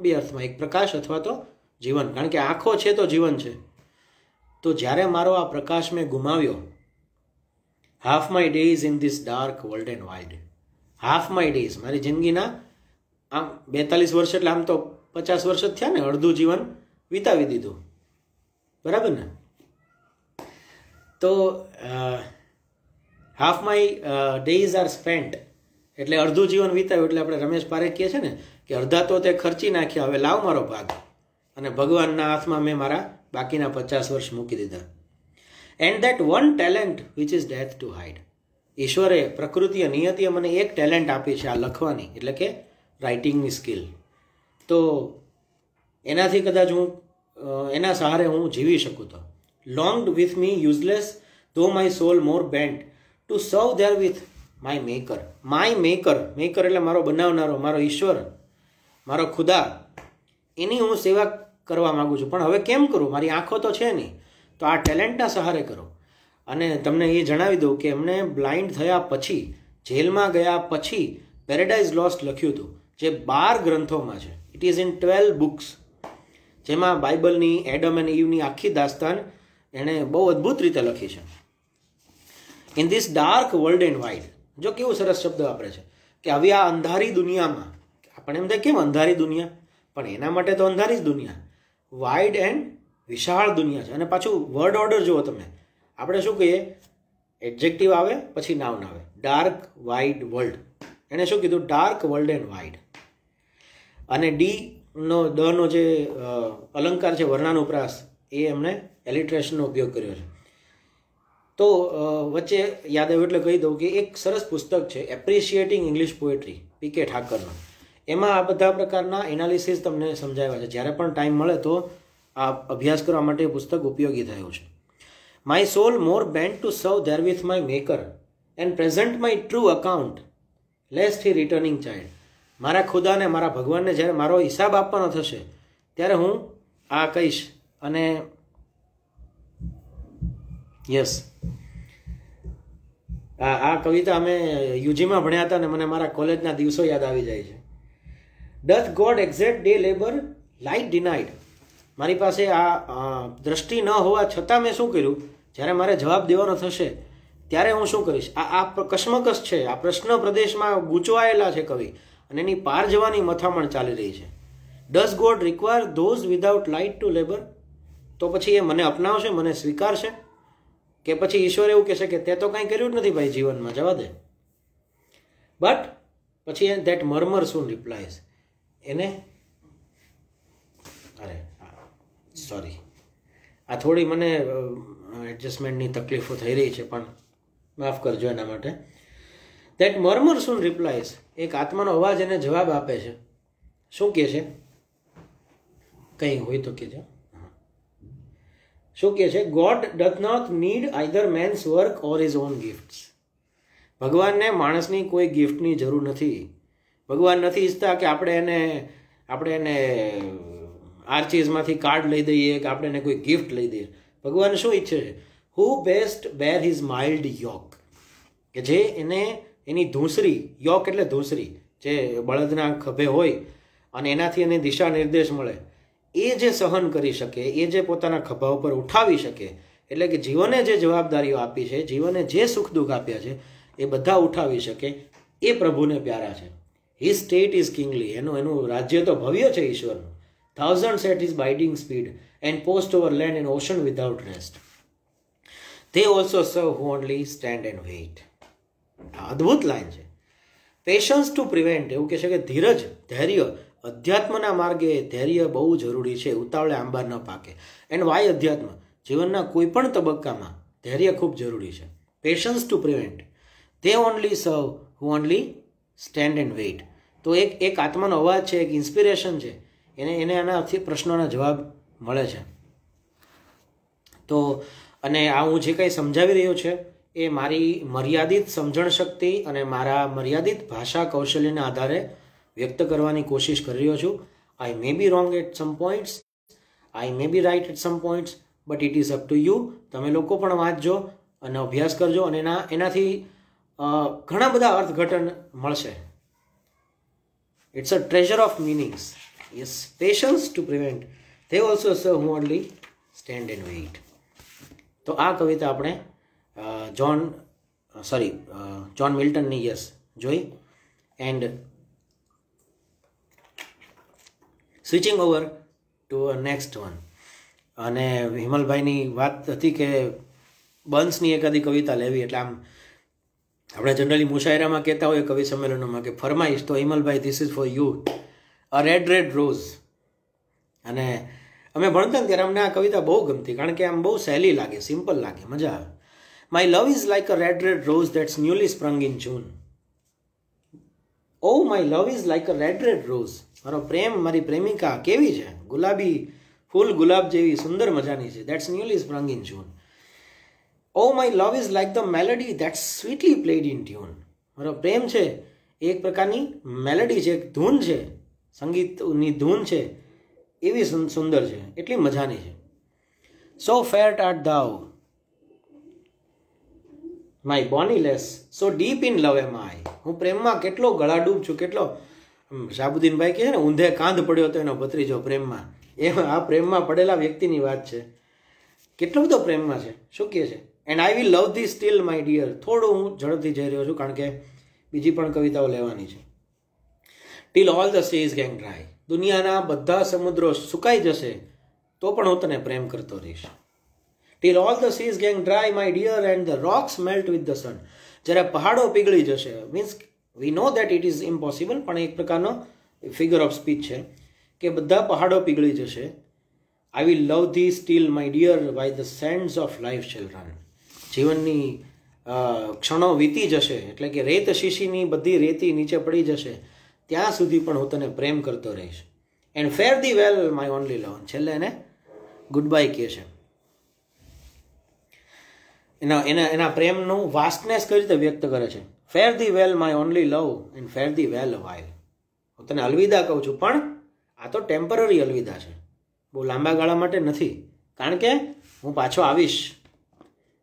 બે અર્થમાં, એક પ્રકાશ અથવા તો જીવન, કારણ કે આંખો છે તો જીવન છે. તો જ્યારે મારો આ પ્રકાશ મેં ગુમાવ્યો, half my days in this dark world and wide. Half my days, મારી જિંદગીના આમ 42 વર્ષ એટલે આમ તો 50 વર્ષ જ થયા ને, અડધું જીવન વિતાવી દીધું, બરાબર ને? તો half my days are spent એટલે અડધું જીવન વિતાવ્યું. એટલે આપણે રમેશ પારેખ કહે છે ને કે અડધા તો તે ખર્ચી નાખ્યા, હવે લાવ મારો ભાગ. અને ભગવાનના હાથમાં મેં મારા બાકીના 50 વર્ષ મૂકી દીધા. And that one talent which is death to hide. ઈશ્વરે, પ્રકૃતિએ, નિયતિએ મને એક ટેલેન્ટ આપી છે, આ લખવાની, એટલે કે રાઇટિંગની સ્કિલ. તો એનાથી કદાચ હું એના સહારે હું જીવી શકું. તો lodged with me useless though my soul more bent to serve therewith my maker. My maker, maker એટલે મારો બનાવનારો, મારો ઈશ્વર, મારો ખુદા, એની હું સેવા કરવા માગું છું. પણ હવે કેમ કરું? મારી આંખો તો છે નહીં, તો આ ટેલેન્ટના સહારે કરો. અને તમને એ જણાવી દઉં કે એમને બ્લાઇન્ડ થયા પછી, જેલમાં ગયા પછી પેરેડાઇઝ લોસ્ટ લખ્યું હતું, જે 12 ગ્રંથોમાં છે. ઇટ ઇઝ ઇન 12 બુક્સ, જેમાં બાઇબલની, એડમ એન્ડ ઈવની આખી દાસ્તાન એણે બહુ અદ્ભુત રીતે લખી છે. In this dark world and wide. જો કેવું સરસ શબ્દ વાપરે છે કે આવી આ અંધારી દુનિયામાં, આપણે એમ થાય કેમ અંધારી દુનિયા, પણ એના માટે તો અંધારી જ દુનિયા, વાઇડ એન્ડ વિશાળ દુનિયા છે. અને પાછું વર્ડ ઓર્ડર જુઓ તમે, આપણે શું કહીએ, એડજેક્ટિવ આવે પછી નાઉન આવે. ડાર્ક વાઇડ વર્લ્ડ, એણે શું કીધું? Dark world and wide. અને દનો જે અલંકાર છે, વર્ણાનુપ્રાસ, એ એમણે એલિટ્રેશનનો ઉપયોગ કર્યો છે. તો વચ્ચે યાદ આવ્યું એટલે કહી દઉં કે એક સરસ પુસ્તક છે, એપ્રિશિએટિંગ ઇંગ્લિશ પોએટ્રી, પીકે ઠાકરનો. એમાં આ બધા પ્રકારના એનાલિસિસ તમને સમજાવ્યા છે. જ્યારે પણ ટાઈમ મળે તો આ અભ્યાસ કરવા માટે પુસ્તક ઉપયોગી થયું છે. My soul more bent to serve therewith my maker and present my true account lest he returning chide. મારા ખુદાને, મારા ભગવાનને જ્યારે મારો હિસાબ આપવાનો થશે ત્યારે હું આ કહીશ. અને યસ, આ કવિતા અમે યુજીમાં ભણ્યા હતા ને મને મારા કોલેજના દિવસો યાદ આવી જાય છે. Doth God exact day labour light denied. મારી પાસે આ દ્રષ્ટિ ન હોવા છતાં મેં શું કર્યું? જ્યારે મારે જવાબ દેવાનો થશે ત્યારે હું શું કરીશ? આ કશ્મકશ છે, આ પ્રશ્ન પ્રદેશમાં ગૂંચવાયેલા છે કવિ, અને એની પાર જવાની મથામણ ચાલી રહી છે. Does God require those without light two labour. તો પછી એ મને અપનાવશે, મને સ્વીકારશે, કે પછી ઈશ્વર એવું કહેશે કે તે તો કંઈ કર્યું જ નથી ભાઈ જીવનમાં, જવા દે. બટ પછી ધેટ મર્મર સૂન રિપ્લાયઝ. એને સોરી, આ થોડી મને એડજસ્ટમેન્ટની તકલીફો થઈ રહી છે, પણ માફ કરજો એના માટે. ધેટ મર્મર સૂન રિપ્લાયઝ. એક આત્માનો અવાજ એને જવાબ આપે છે. શું કહે છે? કંઈ હોય તો કહેજો. શું કહે છે? God doth not need either man's work or his own gifts. ભગવાનને માણસની કોઈ ગિફ્ટની જરૂર નથી. ભગવાન નથી ઈચ્છતા કે આપણે એને આર્ચીઝમાંથી કાર્ડ લઈ દઈએ, કે આપણે એને કોઈ ગિફ્ટ લઈ દઈએ. ભગવાન શું ઈચ્છે છે? હુ બેસ્ટ બેર હિઝ માઇલ્ડ યોક. કે જે એને એની ધૂંસરી, યોક એટલે ધૂંસરી, જે બળદના ખભે હોય અને એનાથી એને દિશા નિર્દેશ મળે, એ જે સહન કરી શકે, એ જે પોતાના ખભા ઉપર ઉઠાવી શકે, એટલે કે જીવને જે જવાબદારીઓ આપી છે, જીવને જે સુખ દુઃખ આપ્યા છે, એ બધા ઉઠાવી શકે, એ પ્રભુને પ્યારા છે. His state is kingly. એનું રાજ્ય તો ભવ્ય છે ઈશ્વરનું. Thousands at his bidding speed and post over land and ocean without rest. They also serve who only stand and wait. અદ્ભુત લાઈન છે. Patience to prevent. એવું કહે છે કે ધીરજ, ધૈર્ય, અધ્યાત્મના માર્ગે ધૈર્ય બહુ જરૂરી છે, ઉતાવળે આંબા ન પાકે. એન્ડ વાય અધ્યાત્મ? જીવનના કોઈ પણ તબક્કામાં ધૈર્ય ખૂબ જરૂરી છે. Patience to prevent. They only serve who only stand and wait. તો એક આત્માનો અવાજ છે, એક ઇન્સ્પિરેશન છે, એને આનાથી પ્રશ્નોના જવાબ મળે છે. તો અને આ હું જે કંઈ સમજાવી રહ્યો છે એ મારી મર્યાદિત સમજણ શક્તિ અને મારા મર્યાદિત ભાષા કૌશલ્યના આધારે વ્યક્ત કરવાની કોશિશ કરી રહ્યો છું. I may be wrong at some points, I may be right at some points, but it is up to you. તમે લોકો પણ વાંચજો અને અભ્યાસ કરજો અને એનાથી ઘણા બધા અર્થઘટન મળશે. It's a treasure of meanings. Yes, patience to prevent they also serve who only stand and wait. તો આ કવિતા આપણે જ્હોન મિલ્ટનની જોઈ. And switching over two next one. અને હિમલભાઈની વાત હતી કે બંસની એકાદી કવિતા લેવી, એટલે આમ આપણે જનરલી મુશાયરામાં કહેતા હોઈએ કવિ સંમેલનોમાં કે ફરમાઈશ, તો Himalbhai this is for you, a red red rose. અને અમે ભણતા ને ત્યારે અમને આ કવિતા બહુ ગમતી, કારણ કે આમ બહુ સહેલી લાગે, સિમ્પલ લાગે, મજા આવે. My love is like a red red rose that's newly sprung in June. O my love is like a red red rose. મારો પ્રેમ, મારી પ્રેમિકા કેવી છે, ગુલાબી ફૂલ ગુલાબ જેવી સુંદર મજાની છે. That's newly sprung in June. O my love is like the melody that's sweetly played in tune. મારો પ્રેમ છે એ એક પ્રકારની મેલેડી છે, એક ધૂન છે, સંગીતની ધૂન છે, એવી સુંદર છે, એટલી મજાની છે. So fair art thou my bonnie lass, so deep in love am I. હું પ્રેમમાં કેટલો ગળાડૂબ છું, કેટલો શાહબુદ્દીનભાઈ કહે છે ને ઊંધે કાંધ પડ્યો હતો એનો ભત્રીજો પ્રેમમાં. એમાં આ પ્રેમમાં પડેલા વ્યક્તિની વાત છે. કેટલો બધો પ્રેમમાં છે, શું કહે છે. And I will love thee still my dear. થોડું હું ઝડપથી જઈ રહ્યો છું કારણ કે બીજી પણ કવિતાઓ લેવાની છે. Till all the seas gang dry. દુનિયાના બધા સમુદ્રો સુકાઈ જશે તો પણ હું તને પ્રેમ કરતો રહીશ. Till all the seas gang dry my dear and the rocks melt with the sun. જ્યારે પહાડો પીગળી જશે, means we know that it is impossible, પણ એક પ્રકારનો ફિગર ઓફ સ્પીચ છે કે બધા પહાડો પીગળી જશે. I will love thee still my dear by the sands of life shall run. જીવનની ક્ષણો વીતી જશે, એટલે કે રેત શીશીની બધી રેતી નીચે પડી જશે, ત્યાં સુધી પણ હું તને પ્રેમ કરતો રહીશ. And fare thee well my only love. છેલ્લે એને ગુડ બાય કહે છે. એના પ્રેમનું વાસ્ટનેસ કઈ રીતે વ્યક્ત કરે છે. Fare thee well my only love and fare thee well a. While તને અલવિદા કહું છું, પણ આ તો ટેમ્પરરી અલવિદા છે, બહુ લાંબા ગાળા માટે નથી, કારણ કે હું પાછો આવીશ.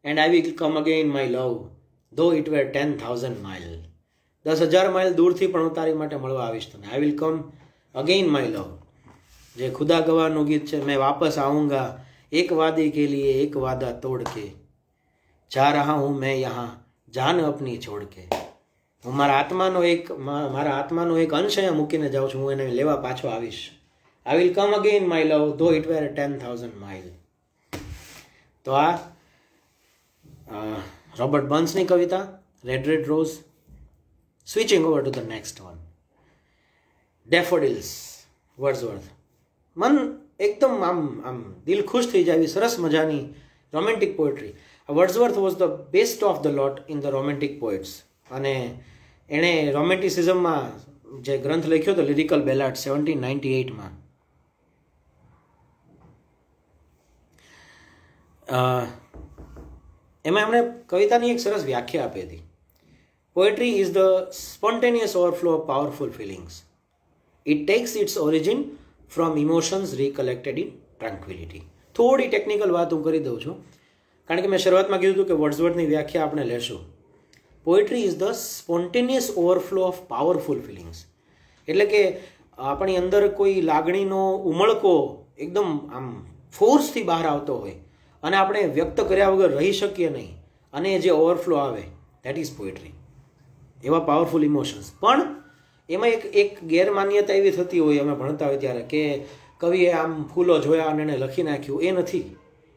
And I will come again my love though it were 10,000 mile. 10,000 mile દૂરથી પણ હું તારી માટે મળવા આવીશ તને. I will come again my love. જે ખુદા ગવાહનું ગીત છે, મેં વાપસ આઉંગા એક વાદે કે લીએ એક વાદા તોડ કે, જા રહા હું મેં યહાં જાન અપની છોડ કે. હું મારા આત્માનો એક અંશ અહીંયા મૂકીને જાઉં છું, હું એને લેવા પાછો આવીશ. I will come again my love though it were 10,000 mile. તો આ રોબર્ટ બર્ન્સની કવિતા red red rose. Switching over to the next one. Daffodils, Wordsworth. મન એકદમ આમ દિલ ખુશ થઈ જાય એવી સરસ મજાની romantic poetry. Wordsworth was the best of the lot in the romantic poets. અને એણે રોમેન્ટિસિઝમમાં જે ગ્રંથ લખ્યો હતો લિરિકલ બેલાડ 1798માં, એમાં એમણે કવિતાની એક સરસ વ્યાખ્યા આપી હતી. Poetry is the spontaneous overflow of powerful feelings. It takes its origin from emotions recollected in tranquillity. થોડી ટેકનિકલ વાત હું કરી દઉં છું, કારણ કે મેં શરૂઆતમાં કીધું હતું કે વર્ડ્સવર્થની વ્યાખ્યા આપણે લેશું. Poetry is the spontaneous overflow of powerful feelings. એટલે કે આપણી અંદર કોઈ લાગણીનો ઉમળકો એકદમ આમ ફોર્સથી બહાર આવતો હોય અને આપણે વ્યક્ત કર્યા વગર રહી શકીએ નહીં, અને જે ઓવરફ્લો આવે દેટ ઇઝ પોએટ્રી. એવા પાવરફુલ ઇમોશન્સ. પણ એમાં એક ગેરમાન્યતા એવી થતી હોય, અમે ભણતા હોય ત્યારે, કે કવિએ આમ ફૂલો જોયા અને એને લખી નાખ્યું. એ નથી.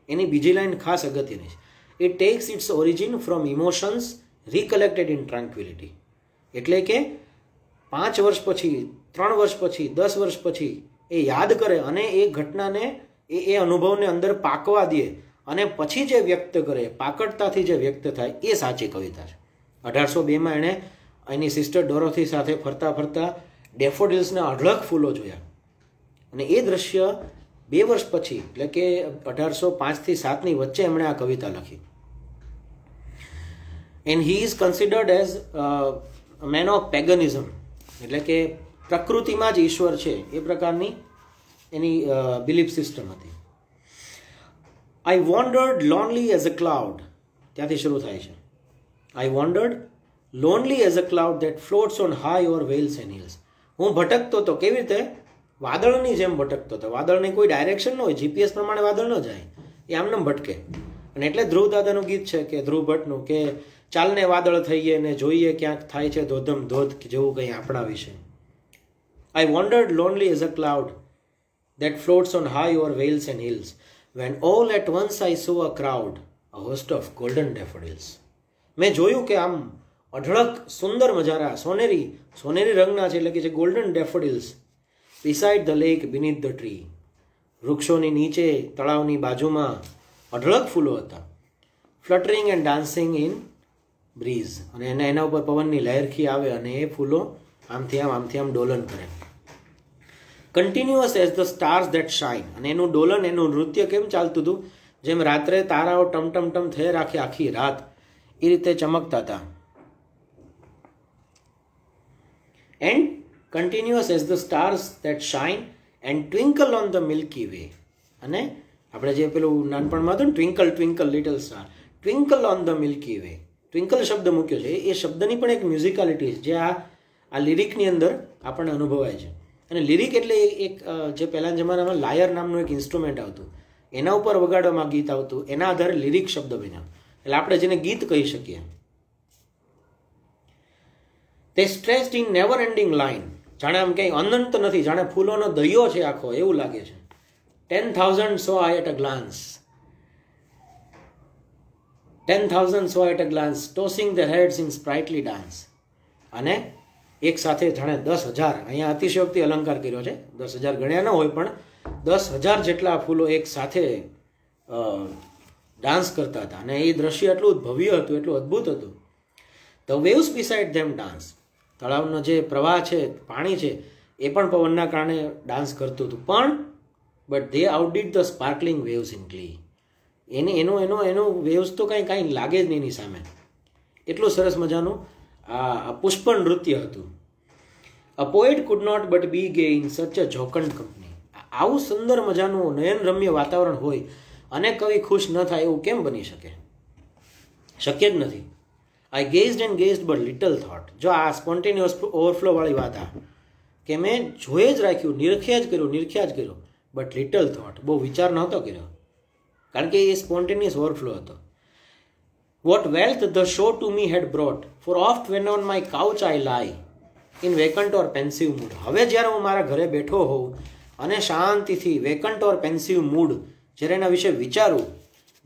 એની બીજી લાઈન ખાસ અગત્યની છે. It takes its origin from emotions recollected in tranquillity. એટલે કે 5 વર્ષ પછી, 3 વર્ષ પછી, 10 વર્ષ પછી એ યાદ કરે અને એ ઘટનાને, એ અનુભવને અંદર પાકવા દે અને પછી જે વ્યક્ત કરે, પાકડતાથી જે વ્યક્ત થાય, એ સાચી કવિતા છે. 1802માં એણે એની સિસ્ટર ડોરોથી સાથે ફરતા ફરતા ડેફોડિલ્સના અઢળક ફૂલો જોયા, અને એ દ્રશ્ય 2 વર્ષ પછી, એટલે કે 1805 થી 7ની વચ્ચે એમણે આ કવિતા લખી. And he is considered as man of paganism, એટલે કે પ્રકૃતિમાં જ ઈશ્વર છે એ પ્રકારની એની બિલીફ સિસ્ટમ હતી. I wandered lonely as a cloud, ત્યાંથી શરૂ થાય છે. I wandered lonely as a cloud that floats on high o'er vales and hills. હું ભટકતો હતો, કેવી રીતે? વાદળની જેમ ભટકતો હતો. વાદળની કોઈ ડાયરેક્શન ન હોય, જીપીએસ પ્રમાણે વાદળ ન જાય, એ આમને ભટકે. અને એટલે ધ્રુવ દાદાનું ગીત છે કે ધ્રુવ ભટ્ટનું કે ચાલને વાદળ થઈએ ને જોઈએ ક્યાંક થાય છે ધોધમ ધોધ જેવું કંઈ આપણા વિશે. I wandered lonely as a cloud that floats on high o'er vales and hills, when all at once I saw a crowd, a host of golden daffodils. મેં જોયું કે આમ અઢળક સુંદર મજારા સોનેરી રંગના છે, એટલે કે જે golden ડેફોડિલ્સ, beside the lake beneath the tree, વૃક્ષોની નીચે તળાવની બાજુમાં અઢળક ફૂલો હતા. fluttering and dancing in breeze, અને એના ઉપર પવનની લહેરખી આવે અને એ ફૂલો આમથી આમ ડોલન કરે. Continuous as the stars that shine, અને એનું ડોલન, એનું નૃત્ય કેમ ચાલતું હતું? જેમ રાત્રે તારાઓ ટમ થઈ રાખે આખી રાત, એ રીતે ચમકતા હતા. And continuous as the stars that shine and twinkle on the milky way. અને આપણે જે પેલું નાનપણમાં હતું ને, twinkle twinkle little star, twinkle on the milky way. Twinkle શબ્દ મૂક્યો છે, એ શબ્દની પણ એક મ્યુઝિકાલિટી છે જે આ લિરિકની અંદર આપણને અનુભવાય છે. અને લિરિક એટલે એક જે પહેલાના જમાનામાં લાયર નામનું એક ઇન્સ્ટ્રુમેન્ટ આવતું, એના ઉપર વગાડવામાં ગીત આવતું, એના આધારે લિરિક શબ્દ બન્યા, એટલે આપણે જેને ગીત કહી શકીએ. તે stretched in never ending line, જાણે આમ કંઈ અનંત નથી, જાણે ફૂલોનો દરિયો છે આખો, એવું લાગે છે. 10,000 saw I at a glance, 10,000 saw at a glance, tossing their heads in sprightly dance. અને એક સાથે જાણે 10,000, અહીંયા અતિશયોક્તિ અલંકાર કર્યો છે, 10,000 ગણ્યા ન હોય પણ 10,000 જેટલા ફૂલો એક સાથે ડાન્સ કરતા હતા. અને એ દ્રશ્ય એટલું ભવ્ય હતું, એટલું અદ્ભુત હતું. The waves beside them dance, તળાવનો જે પ્રવાહ છે, પાણી છે, એ પણ પવનના કારણે ડાન્સ કરતું હતું. પણ but they outdid the sparkling waves in glee. એનું વેવ્સ તો કાંઈ લાગે જ નહીં એની સામે. એટલું સરસ મજાનું આ પુષ્પ નૃત્ય હતું. અ પોએટ કુડ નોટ બટ બી ગે ઇન સચ અ જોકન્ડ કંપની. આવું સુંદર મજાનું નયનરમ્ય વાતાવરણ હોય અને કવિ ખુશ ન થાય એવું કેમ બની શકે? શક્ય જ નથી. આઈ ગેઝડ એન્ડ ગેઝડ બટ લિટલ થોટ. જો આ સ્પોન્ટેનિયસ ઓવરફ્લો વાળી વાત આ કે મેં જોઈ જ રાખ્યું, નિરખ્યા જ કર્યું, બટ લિટલ થોટ, બહુ વિચાર નહોતો કર્યો, કારણ કે એ સ્પોન્ટેનિયસ ઓવરફ્લો હતો. What wealth the show to me had brought, for oft when on my couch I lie, in vacant or pensive mood. હવે જ્યારે હું મારા ઘરે બેઠો હોઉં અને શાંતિથી વેકન્ટ ઓર પેન્સિવ મૂડ જ્યારે એના વિશે વિચારું,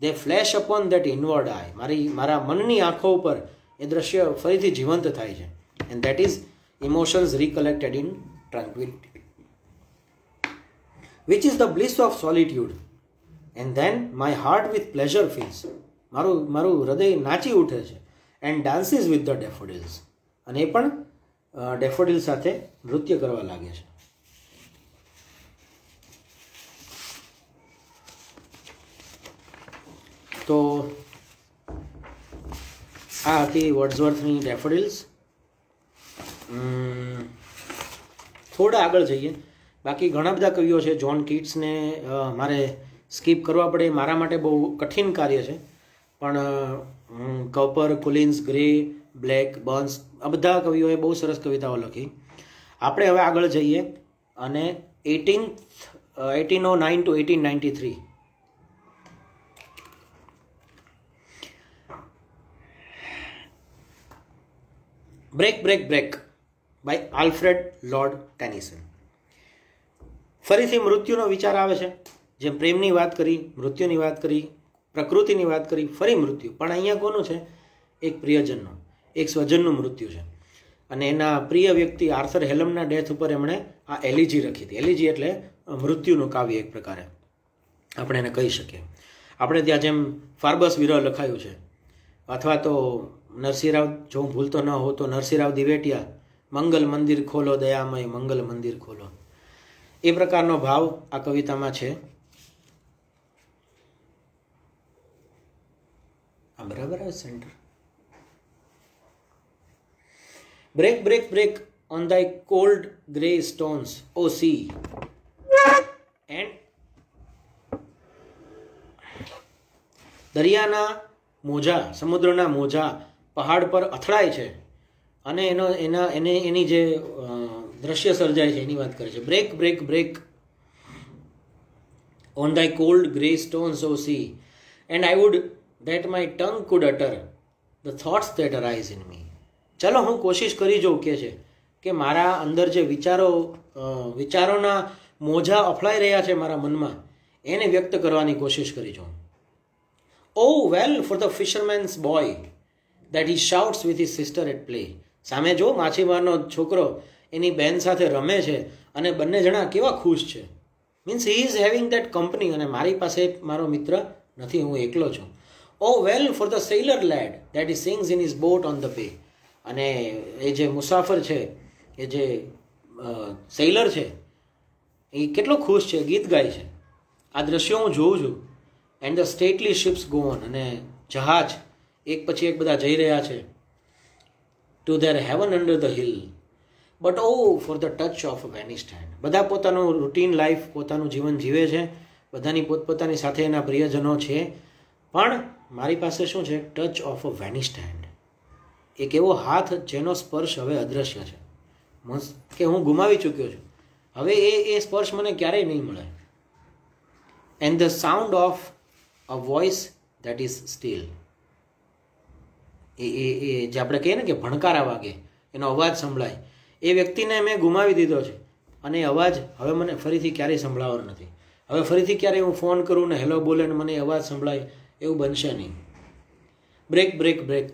they flash upon that inward eye. મારા મનની આંખો ઉપર એ દ્રશ્ય ફરીથી જીવંત થાય છે. And that is emotions recollected in tranquility, which is the bliss of solitude. And then my heart with pleasure fills. મારું હૃદય નાચી ઉઠે છે. એન્ડ ડાન્સીસ વિથ ધ ડેફોડિલ્સ, અને એ પણ ડેફોડિલ સાથે નૃત્ય કરવા લાગે છે. તો આ હતી વર્ડ્સવર્થની ડેફોડિલ્સ. થોડા આગળ જઈએ. બાકી ઘણા બધા કવિઓ છે. જ્હોન કીટ્સને મારે સ્કીપ કરવા પડે, મારા માટે બહુ કઠિન કાર્ય છે. પણ કપર, કોલિન્સ, ગ્રે, બ્લેક, બર્ન્સ, આ બધા કવિઓએ બહુ સરસ કવિતાઓ લખી. આપણે હવે આગળ જઈએ અને 1809 to 1893 break break break by Alfred Lord Tennyson. ફરીથી મૃત્યુનો વિચાર આવે છે. જેમ પ્રેમની વાત કરી, મૃત્યુની વાત કરી, પ્રકૃતિની વાત કરી, ફરી મૃત્યુ. પણ અહીંયા કોનું છે? એક પ્રિયજનનું, એક સ્વજનનું મૃત્યુ છે. અને એના પ્રિય વ્યક્તિ આર્થર હેલમના ડેથ ઉપર એમણે આ એલિજી લખી હતી. એલિજી એટલે મૃત્યુનું કાવ્ય એક પ્રકારે આપણે એને કહી શકીએ. આપણે ત્યાં જેમ ફાર્બસ વિરહ લખાયું છે, અથવા તો નરસિંહરાવ, જો હું ભૂલતો ન હોઉં તો નરસિંહરાવ દિવેટિયા, મંગલ મંદિર ખોલો દયામય, મંગલ મંદિર ખોલો, એ પ્રકારનો ભાવ આ કવિતામાં છે. આ બરાબર આવે centre. Break break break on thy cold grey stones, O sea, and દરિયાના મોજા, સમુદ્રના મોજા પહાડ પર અથડાય છે અને એની જે દ્રશ્ય સર્જાય છે એની વાત કરે છે. Break break break on thy cold grey stones, O sea, and I would that my tongue could utter the thoughts that arise in me. ચલો હું કોશિશ કરી જોઉં કે મારા અંદર જે વિચારોના મોજા અફળાઈ રહ્યા છે મારા મનમાં, એને વ્યક્ત કરવાની કોશિશ કરી જોઉં. Oh well for the fisherman's boy that he shouts with his sister at play. સામે જો માછીમારનો છોકરો એની બહેન સાથે રમે છે અને બંને જણા કેવા ખુશ છે. Means he is having that company, અને મારી પાસે મારો મિત્ર નથી, હું એકલો છું. Oh well for the sailor lad that he sings in his boat on the bay. અને એ જે મુસાફર છે, એ જે સેલર છે, એ કેટલો ખુશ છે, ગીત ગાય છે. આ દ્રશ્યો હું જોઉં છું. And the stately ships go on, અને જહાજ એક પછી એક બધા જઈ રહ્યા છે to their haven under the hill. But O for the touch of a vanished hand. બધા પોતાનું રૂટીન લાઈફ, પોતાનું જીવન જીવે છે, બધાની પોતપોતાની સાથે એના પ્રિયજનો છે, પણ મારી પાસે શું છે? Touch of a vanished hand. એક એવો હાથ જેનો સ્પર્શ હવે અદૃશ્ય છે, કે હું ગુમાવી ચૂક્યો છું. હવે એ સ્પર્શ મને ક્યારેય નહીં મળે. And the sound of a voice that is still. એ જે આપણે કહીએ ને કે ભણકારા વાગે, એનો અવાજ સંભળાય, એ વ્યક્તિને મેં ગુમાવી દીધો છે, અને એ અવાજ હવે મને ફરીથી ક્યારેય સંભળાવાનો નથી. હવે ફરીથી ક્યારેય હું ફોન કરું ને હેલો બોલે ને મને અવાજ સંભળાય એવું બનશે નહીં. Break break break.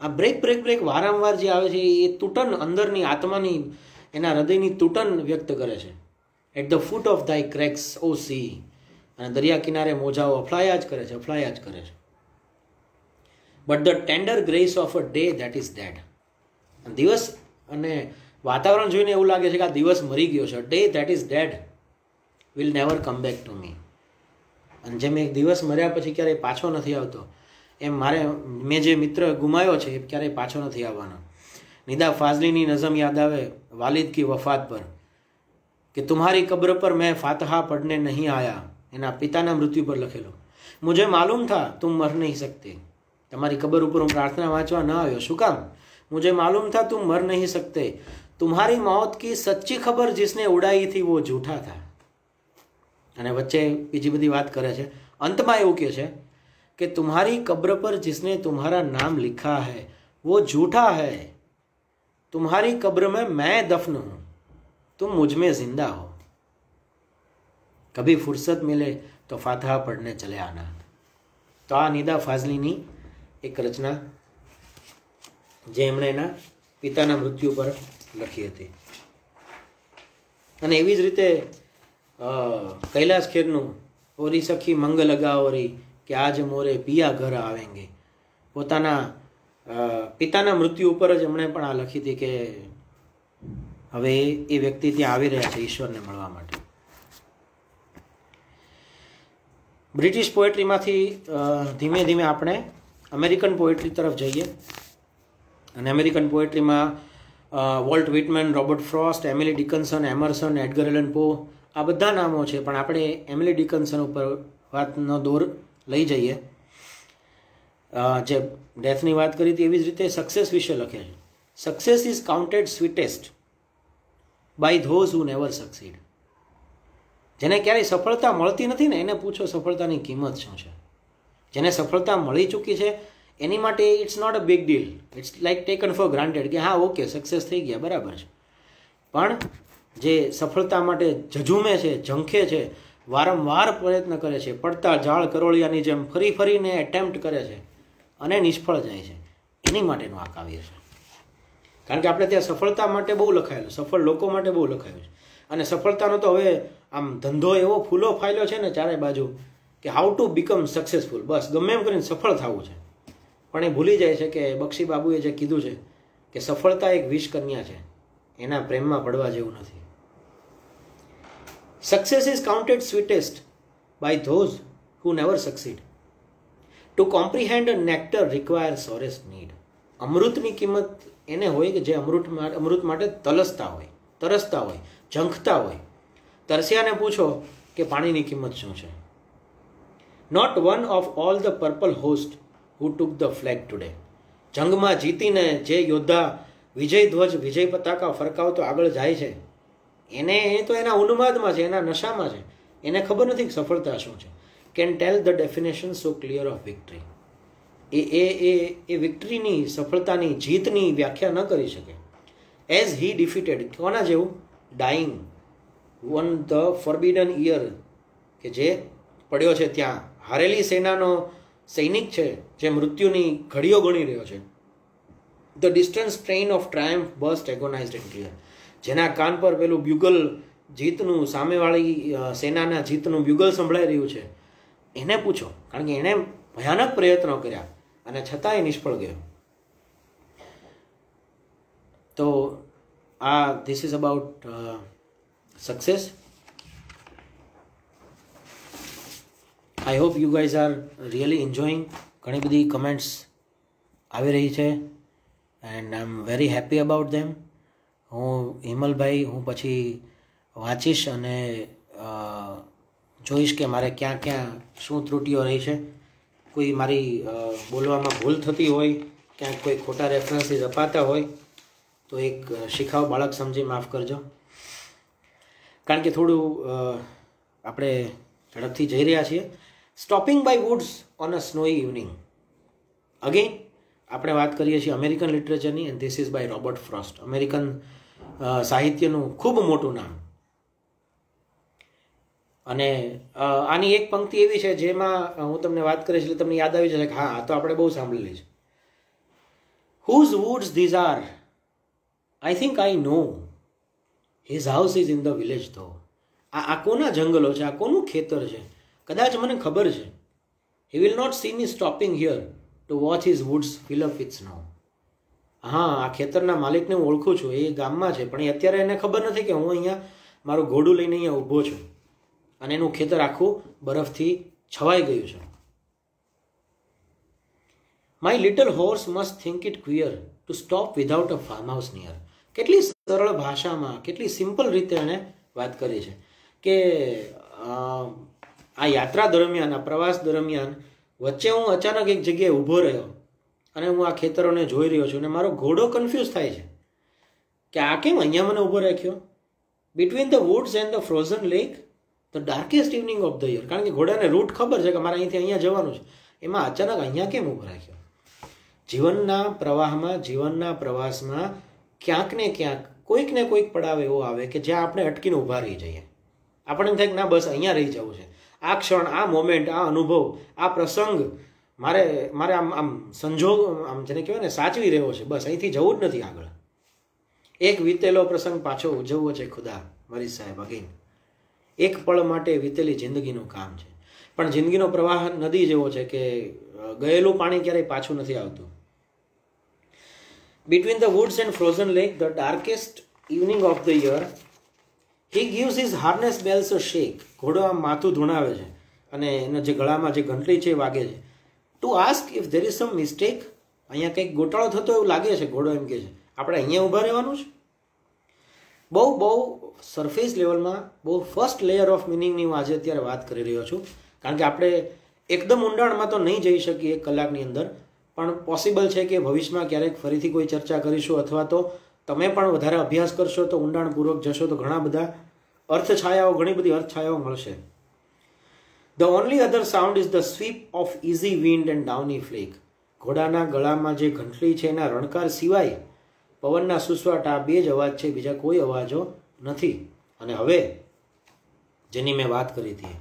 આ બ્રેક બ્રેક બ્રેક વારંવાર જે આવે છે એ તૂટન, અંદરની આત્માની, એના હૃદયની તૂટન વ્યક્ત કરે છે. At the foot of thy cracks, O sea. અને દરિયા કિનારે મોજાઓ અફળાયા જ કરે છે, અફળાયા જ કરે છે. But the tender grace of a day that is dead. દિવસ અને વાતાવરણ જોઈને એવું લાગે છે કે આ દિવસ મરી ગયો છે. Day that is dead will never come back to me. અને જેમ એક દિવસ મર્યા પછી ક્યારેય પાછો નથી આવતો, એમ મેં જે મિત્ર ગુમાવ્યો છે એ ક્યારેય પાછો નથી આવવાનો. નિદા ફાઝલીની નઝમ યાદ આવે વાલિદ કી વફાત પર, કે તુમ્હારી કબ્ર પર મેં ફાતહા પડને નહીં આયા. એના પિતાના મૃત્યુ પર લખેલો. મુझे मालूम था तुम मर नहीं सकते. તમારી કબર ઉપર હું પ્રાર્થના વાંચવા ન આવ્યો. શું કામ? मुझे मालूम था तुम मर नहीं सकते. तुम्हारी मौत की सच्ची खबर जिसने उड़ाई थी वो झूठा था. અને વચ્ચે બીજી બધી વાત કરે છે. અંતમાં એવું કહે છે कि तुम्हारी कब्र पर जिसने तुम्हारा नाम लिखा है वो झूठा है. तुम्हारी कब्र में मैं दफन हूं, तुम मुझ में जिंदा हो. कभी फुर्सत मिले तो फातहा पढ़ने चले आना. तो आ निदा फाजलीની એક રચના જે એમણે એના પિતાના મૃત્યુ પર લખી હતી. અને એવી જ રીતે કૈલાસ ખેરનું ઓરી સખી મંગ લગાવરી કે આજ મોરે પિયા ઘર આવેંગે. પોતાના પિતાના મૃત્યુ ઉપર જ એમણે પણ આ લખી હતી કે હવે એ વ્યક્તિ ત્યાં આવી રહ્યા છે ઈશ્વરને મળવા માટે. બ્રિટિશ પોએટ્રીમાંથી ધીમે ધીમે આપણે અમેરિકન પોએટ્રી તરફ જઈએ. અને અમેરિકન પોએટ્રીમાં Walt Whitman, Robert Frost, Emily Dickinson, Emerson, Edgar Allan Poe, આ બધા નામો છે. પણ આપણે એમિલી ડિકન્સન ઉપર વાતનો દોર લઈ જઈએ. જે ડેથની વાત કરી હતી એવી જ રીતે સક્સેસ વિશે લખે છે. Success is counted sweetest by those who never succeed. જેને ક્યારેય સફળતા મળતી નથી ને એને પૂછો સફળતાની કિંમત શું છે. જેને સફળતા મળી ચૂકી છે એની માટે it's not a big deal. It's like taken for granted કે હા ઓકે સક્સેસ થઈ ગયા, બરાબર છે. પણ જે સફળતા માટે ઝઝૂમે છે, ઝંખે છે, વારંવાર પ્રયત્ન કરે છે, પડતા ઝાડ કરોળિયાની જેમ ફરી ફરીને એટેમ્પ્ટ કરે છે અને નિષ્ફળ જાય છે, એની માટેનું આ કાવ્ય છે. કારણ કે આપણે ત્યાં સફળતા માટે બહુ લખાયેલું, સફળ લોકો માટે બહુ લખાયું છે. અને સફળતાનો તો હવે આમ ધંધો એવો ફૂલો ફાયલો છે ને ચારે બાજુ કે હાઉ ટુ બીકમ સક્સેસફુલ. બસ ગમે એમ કરીને સફળ થવું છે. પણ એ ભૂલી જાય છે કે બક્ષી બાબુએ જે કીધું છે કે સફળતા એક વિષ કન્યા છે, એના પ્રેમમાં પડવા જેવું નથી. Success is counted sweetest by those who never succeed. To comprehend a nectar requires sorest need. અમૃતની કિંમત એને હોય કે જે અમૃત માટે તરસતા હોય, ઝંખતા હોય. તરસ્યાને પૂછો કે પાણીની કિંમત શું છે. Not one of all the purple host who took the flag today. જંગમાં જીતીને જે યોદ્ધા વિજય ધ્વજ, વિજય પતાકા ફરકાવતો આગળ જાય છે, એને તો એના ઉન્માદમાં છે, એના નશામાં છે. એને ખબર નથી કે સફળતા શું છે. Can tell the definition so clear of victory. એ વિક્ટરીની, સફળતાની, જીતની વ્યાખ્યા ન કરી શકે. એઝ હી ડિફીટેડ, કોના જેવું? ડાઈંગ વન ધ ફોરબિડન ઈયર, કે જે પડ્યો છે ત્યાં, હારેલી સેનાનો સૈનિક છે જે મૃત્યુની ઘડીઓ ગણી રહ્યો છે. The distant strains of triumph burst agonized and clear. જેના કાન પર પેલું બ્યુગલ જીતનું, સામેવાળી સેનાના જીતનું બ્યુગલ સંભળાઈ રહ્યું છે, એને પૂછો. કારણ કે એણે ભયાનક પ્રયત્નો કર્યા અને છતાં એ નિષ્ફળ ગયો. તો this is about success. I hope you guys are really enjoying. ઘણી બધી કમેન્ટ્સ આવી રહી છે and I am very happy about them. Himalbhai, હું પછી વાંચીશ અને જોઈશ કે મારે ક્યાં ક્યાં શું ત્રુટીઓ રહી છે. કોઈ મારી બોલવામાં ભૂલ થતી હોય, ક્યાંક કોઈ ખોટા રેફરન્સીસ અપાતા હોય તો એક શીખાવ બાળક સમજી માફ કરજો. કારણ કે થોડું આપણે ઝડપથી જઈ રહ્યા છીએ. Stopping by woods on a snowy evening. Again આપણે વાત કરીએ છીએ અમેરિકન લિટરેચરની, and this is by Robert Frost. American સાહિત્યનું ખૂબ મોટું નામ. અને આની એક પંક્તિ એવી છે જેમાં હું તમને વાત કરીશ એટલે તમને યાદ આવી જશે કે હા, આ તો આપણે બહુ સાંભળેલી છે. Whose woods these are, I think I know, his house is in the village though. આ કોના જંગલો છે, આ કોનું ખેતર છે, કદાચ મને ખબર છે. He will not see me stopping here to watch his woods fill up with snow. હા, આ ખેતરના માલિકને હું ઓળખું છું, એ ગામમાં છે, પણ અત્યારે એને ખબર નથી કે હું અહીંયા મારું ઘોડું લઈને અહીંયા ઊભો છું અને એનું ખેતર આખું બરફથી છવાઈ ગયું છે. My little horse must think it queer to stop without a farm house near. કેટલી સરળ ભાષામાં, કેટલી સિમ્પલ રીતે એણે વાત કરી છે કે આ યાત્રા દરમિયાન, આ પ્રવાસ દરમિયાન વચ્ચે હું અચાનક એક જગ્યાએ ઊભો રહ્યો અને હું આ ખેતરોને જોઈ રહ્યો છું અને મારો ઘોડો કન્ફ્યુઝ થાય છે કે આ કેમ અહીંયા મને ઊભો રાખ્યો. Between the woods and the frozen lake, the darkest evening of the year. કારણ કે ઘોડાને રૂટ ખબર છે કે મારે અહીંથી અહીંયા જવાનું છે, એમાં અચાનક અહીંયા કેમ ઊભો રાખ્યો. જીવનના પ્રવાહમાં, જીવનના પ્રવાસમાં ક્યાંક ને ક્યાંક કોઈક ને કોઈક પડાવ એવો આવે કે જ્યાં આપણે અટકીને ઊભા રહી જઈએ. આપણને એમ થાય કે ના, બસ અહીંયા રહી જવું છે. આ ક્ષણ, આ મોમેન્ટ, આ અનુભવ, આ પ્રસંગ મારે આમ સંજોગ, આમ જેને કહેવાય ને, સાચવી રહ્યો છે. બસ અહીંથી જવું જ નથી આગળ. એક વીતેલો પ્રસંગ પાછો ઉજવવો છે ખુદા, મરી સાહેબ અગેન. એક પળ માટે વીતેલી જિંદગીનું કામ છે. પણ જિંદગીનો પ્રવાહ નદી જેવો છે કે ગયેલું પાણી ક્યારેય પાછું નથી આવતું. Between the woods and frozen lake, the darkest evening of the year, he gives his harness bells a shake. ઘોડો આમ માથું ધૂણાવે છે અને એના જે ગળામાં જે ઘંટડી છે એ વાગે છે. To ask if there is some mistake. અહીંયા કંઈક ગોટાળો થતો એવું લાગે છે. ઘોડો એમ કહે છે આપણે અહીંયા ઊભા રહેવાનું છે. બહુ સરફેસ લેવલમાં, બહુ ફર્સ્ટ લેયર ઓફ મિનિંગની હું આજે અત્યારે વાત કરી રહ્યો છું. કારણ કે આપણે એકદમ ઊંડાણમાં તો નહીં જઈ શકીએ એક કલાકની અંદર, પણ પોસિબલ છે કે ભવિષ્યમાં ક્યારેક ફરીથી કોઈ ચર્ચા કરીશું, અથવા તો તમે પણ વધારે અભ્યાસ કરશો તો ઊંડાણપૂર્વક જશો તો ઘણા બધા અર્થછાયાઓ, ઘણી બધી અર્થછાયાઓ મળશે. The only other sound is the sweep of easy wind and downy flake. ઘોડાના ગળામાં જે ઘંટડી છે એના રણકાર સિવાય પવનના સુસવાટ, આ બે જ અવાજ છે, બીજા કોઈ અવાજો નથી. અને હવે જેની મેં વાત કરી હતી,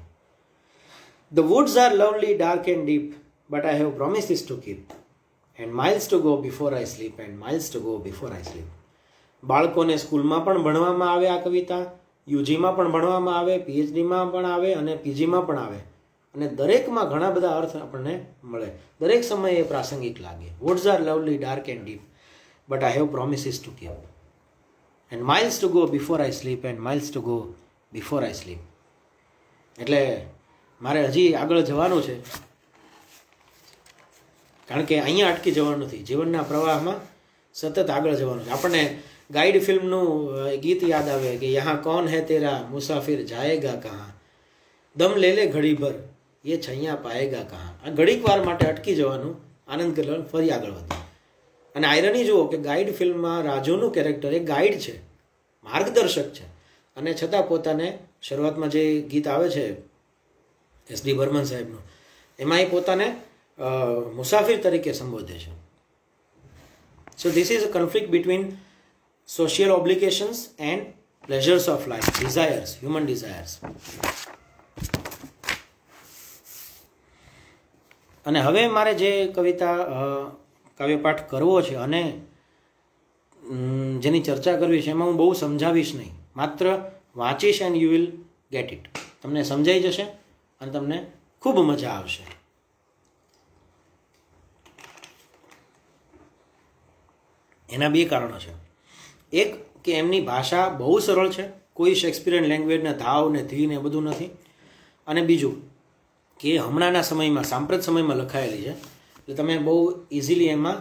the woods are lovely, dark and deep, but I have promises to keep, and miles to go before I sleep, and miles to go before I sleep. બાળકોને સ્કૂલમાં પણ ભણવામાં આવે આ કવિતા, યુજીમાં પણ ભણવામાં આવે, પીએચડીમાં પણ આવે અને પીજીમાં પણ આવે, અને દરેકમાં ઘણા બધા અર્થ આપણને મળે. દરેક સમયે એ પ્રાસંગિક લાગે. Woods are lovely, dark and deep, but I have promises to keep, and miles to go before I sleep, and miles to go before I sleep. એટલે મારે હજી આગળ જવાનું છે. કારણ કે અહીંયા અટકી જવાનું નથી, જીવનના પ્રવાહમાં સતત આગળ જવાનું છે. આપણને ગાઈડ ફિલ્મનું ગીત યાદ આવે કે યહાં કોણ હૈ તેરા મુસાફિર જાયેગા કહાં, દમ લે લે ઘડી ભર એ છૈયા પાએગા કહાં. આ ઘડીક વાર માટે અટકી જવાનું, આનંદ કરી ફરી આગળ વધો. અને આયરની જુઓ કે ગાઈડ ફિલ્મમાં રાજુનું કેરેક્ટર એ ગાઈડ છે, માર્ગદર્શક છે, અને છતાં પોતાને શરૂઆતમાં જે ગીત આવે છે એસડી બર્મન સાહેબનું, એમાં એ પોતાને મુસાફિર તરીકે સંબોધે છે. So this is a conflict between social obligations and pleasures of life, desires, human desires. અને હવે મારે જે કવિતા કાવ્યપાઠ કરવો છે અને જેની ચર્ચા કરવી છે એમાં હું બહુ સમજાવીશ નહીં, માત્ર વાંચીશ and you will get it. તમને સમજાઈ જશે અને તમને ખૂબ મજા આવશે. એના બે કારણો છે. એક કે એમની ભાષા બહુ સરળ છે, કોઈ શેક્સપિયરિયન લેંગ્વેજને ધાવ ને ધી ને બધું નથી. અને બીજું કે હમણાંના સમયમાં, સાંપ્રત સમયમાં લખાયેલી છે, એટલે તમે બહુ ઇઝીલી એમાં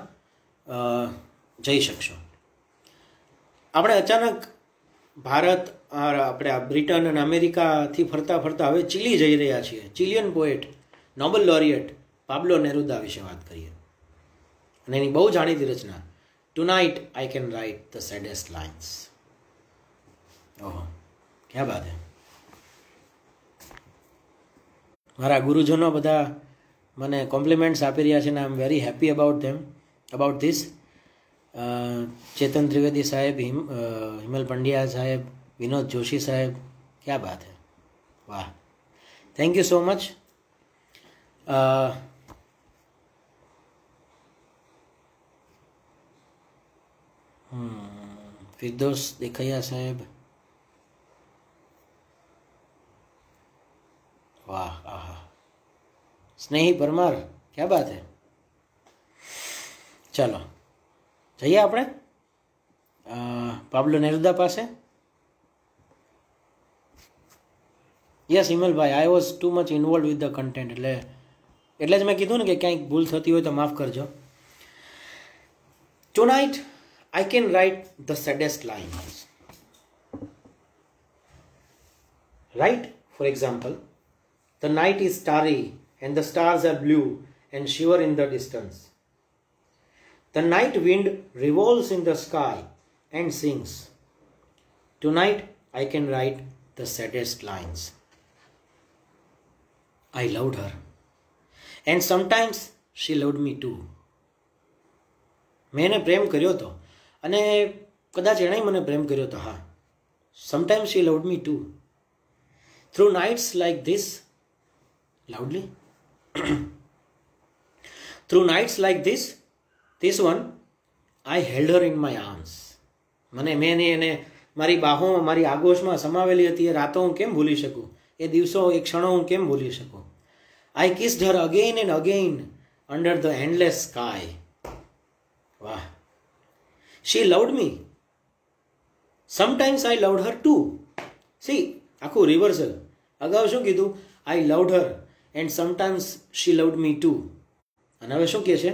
જઈ શકશો. આપણે અચાનક ભારત, આપણે બ્રિટન અને અમેરિકાથી ફરતા ફરતા હવે ચીલી જઈ રહ્યા છીએ. ચિલિયન પોએટ, નોબેલ લોરિએટ પાબ્લો નેરુદા વિશે વાત કરીએ. અને એની બહુ જાણીતી રચના tonight I can write the saddest lines. ઓહો, ક્યાં બાત હે. મારા ગુરુજનો બધા મને કોમ્પ્લિમેન્ટ્સ આપી રહ્યા છે અને I am very happy about this. Chetan Trivedi સાહેબ, હિમલ પંડ્યા સાહેબ, વિનોદ જોશી સાહેબ, ક્યાં બાત હે, વાહ, thank you so much. Firdaus Dekhaiya સાહેબ, વાહ, આહા. સ્નેહી પરમાર, ક્યાં બાત હે. ચાલો જઈએ આપણે પાબ્લો નેરુદા પાસે. યસ હિમલભાઈ, I was too much involve with the content, એટલે જ મેં કીધું ને કે ક્યાંક ભૂલ થતી હોય તો માફ કરજો. Tonight I can write the saddest lines. Right? For example, the night is starry and the stars are blue and shiver in the distance. The night wind revolves in the sky and sings. Tonight I can write the saddest lines. I loved her. And sometimes she loved me too. મેં એને પ્રેમ કર્યો હતો અને કદાચ એણે મને પ્રેમ કર્યો હતો. હા, sometimes she loved me too. Through nights like this, loudly, through nights like this one I held her in my arms. મેં એને મારી બાહોમાં, મારી આગોશમાં સમાવેલી હતી. એ રાતો હું કેમ ભૂલી શકું, એ દિવસો, એ ક્ષણો હું કેમ ભૂલી શકું. I kissed her again and again under the endless sky. વાહ. She loved me. Sometimes I loved her too. See, આખું રિવર્સલ. અગાઉ શું કીધું? I loved her and sometimes she loved me too. અને હવે શું કહે છે?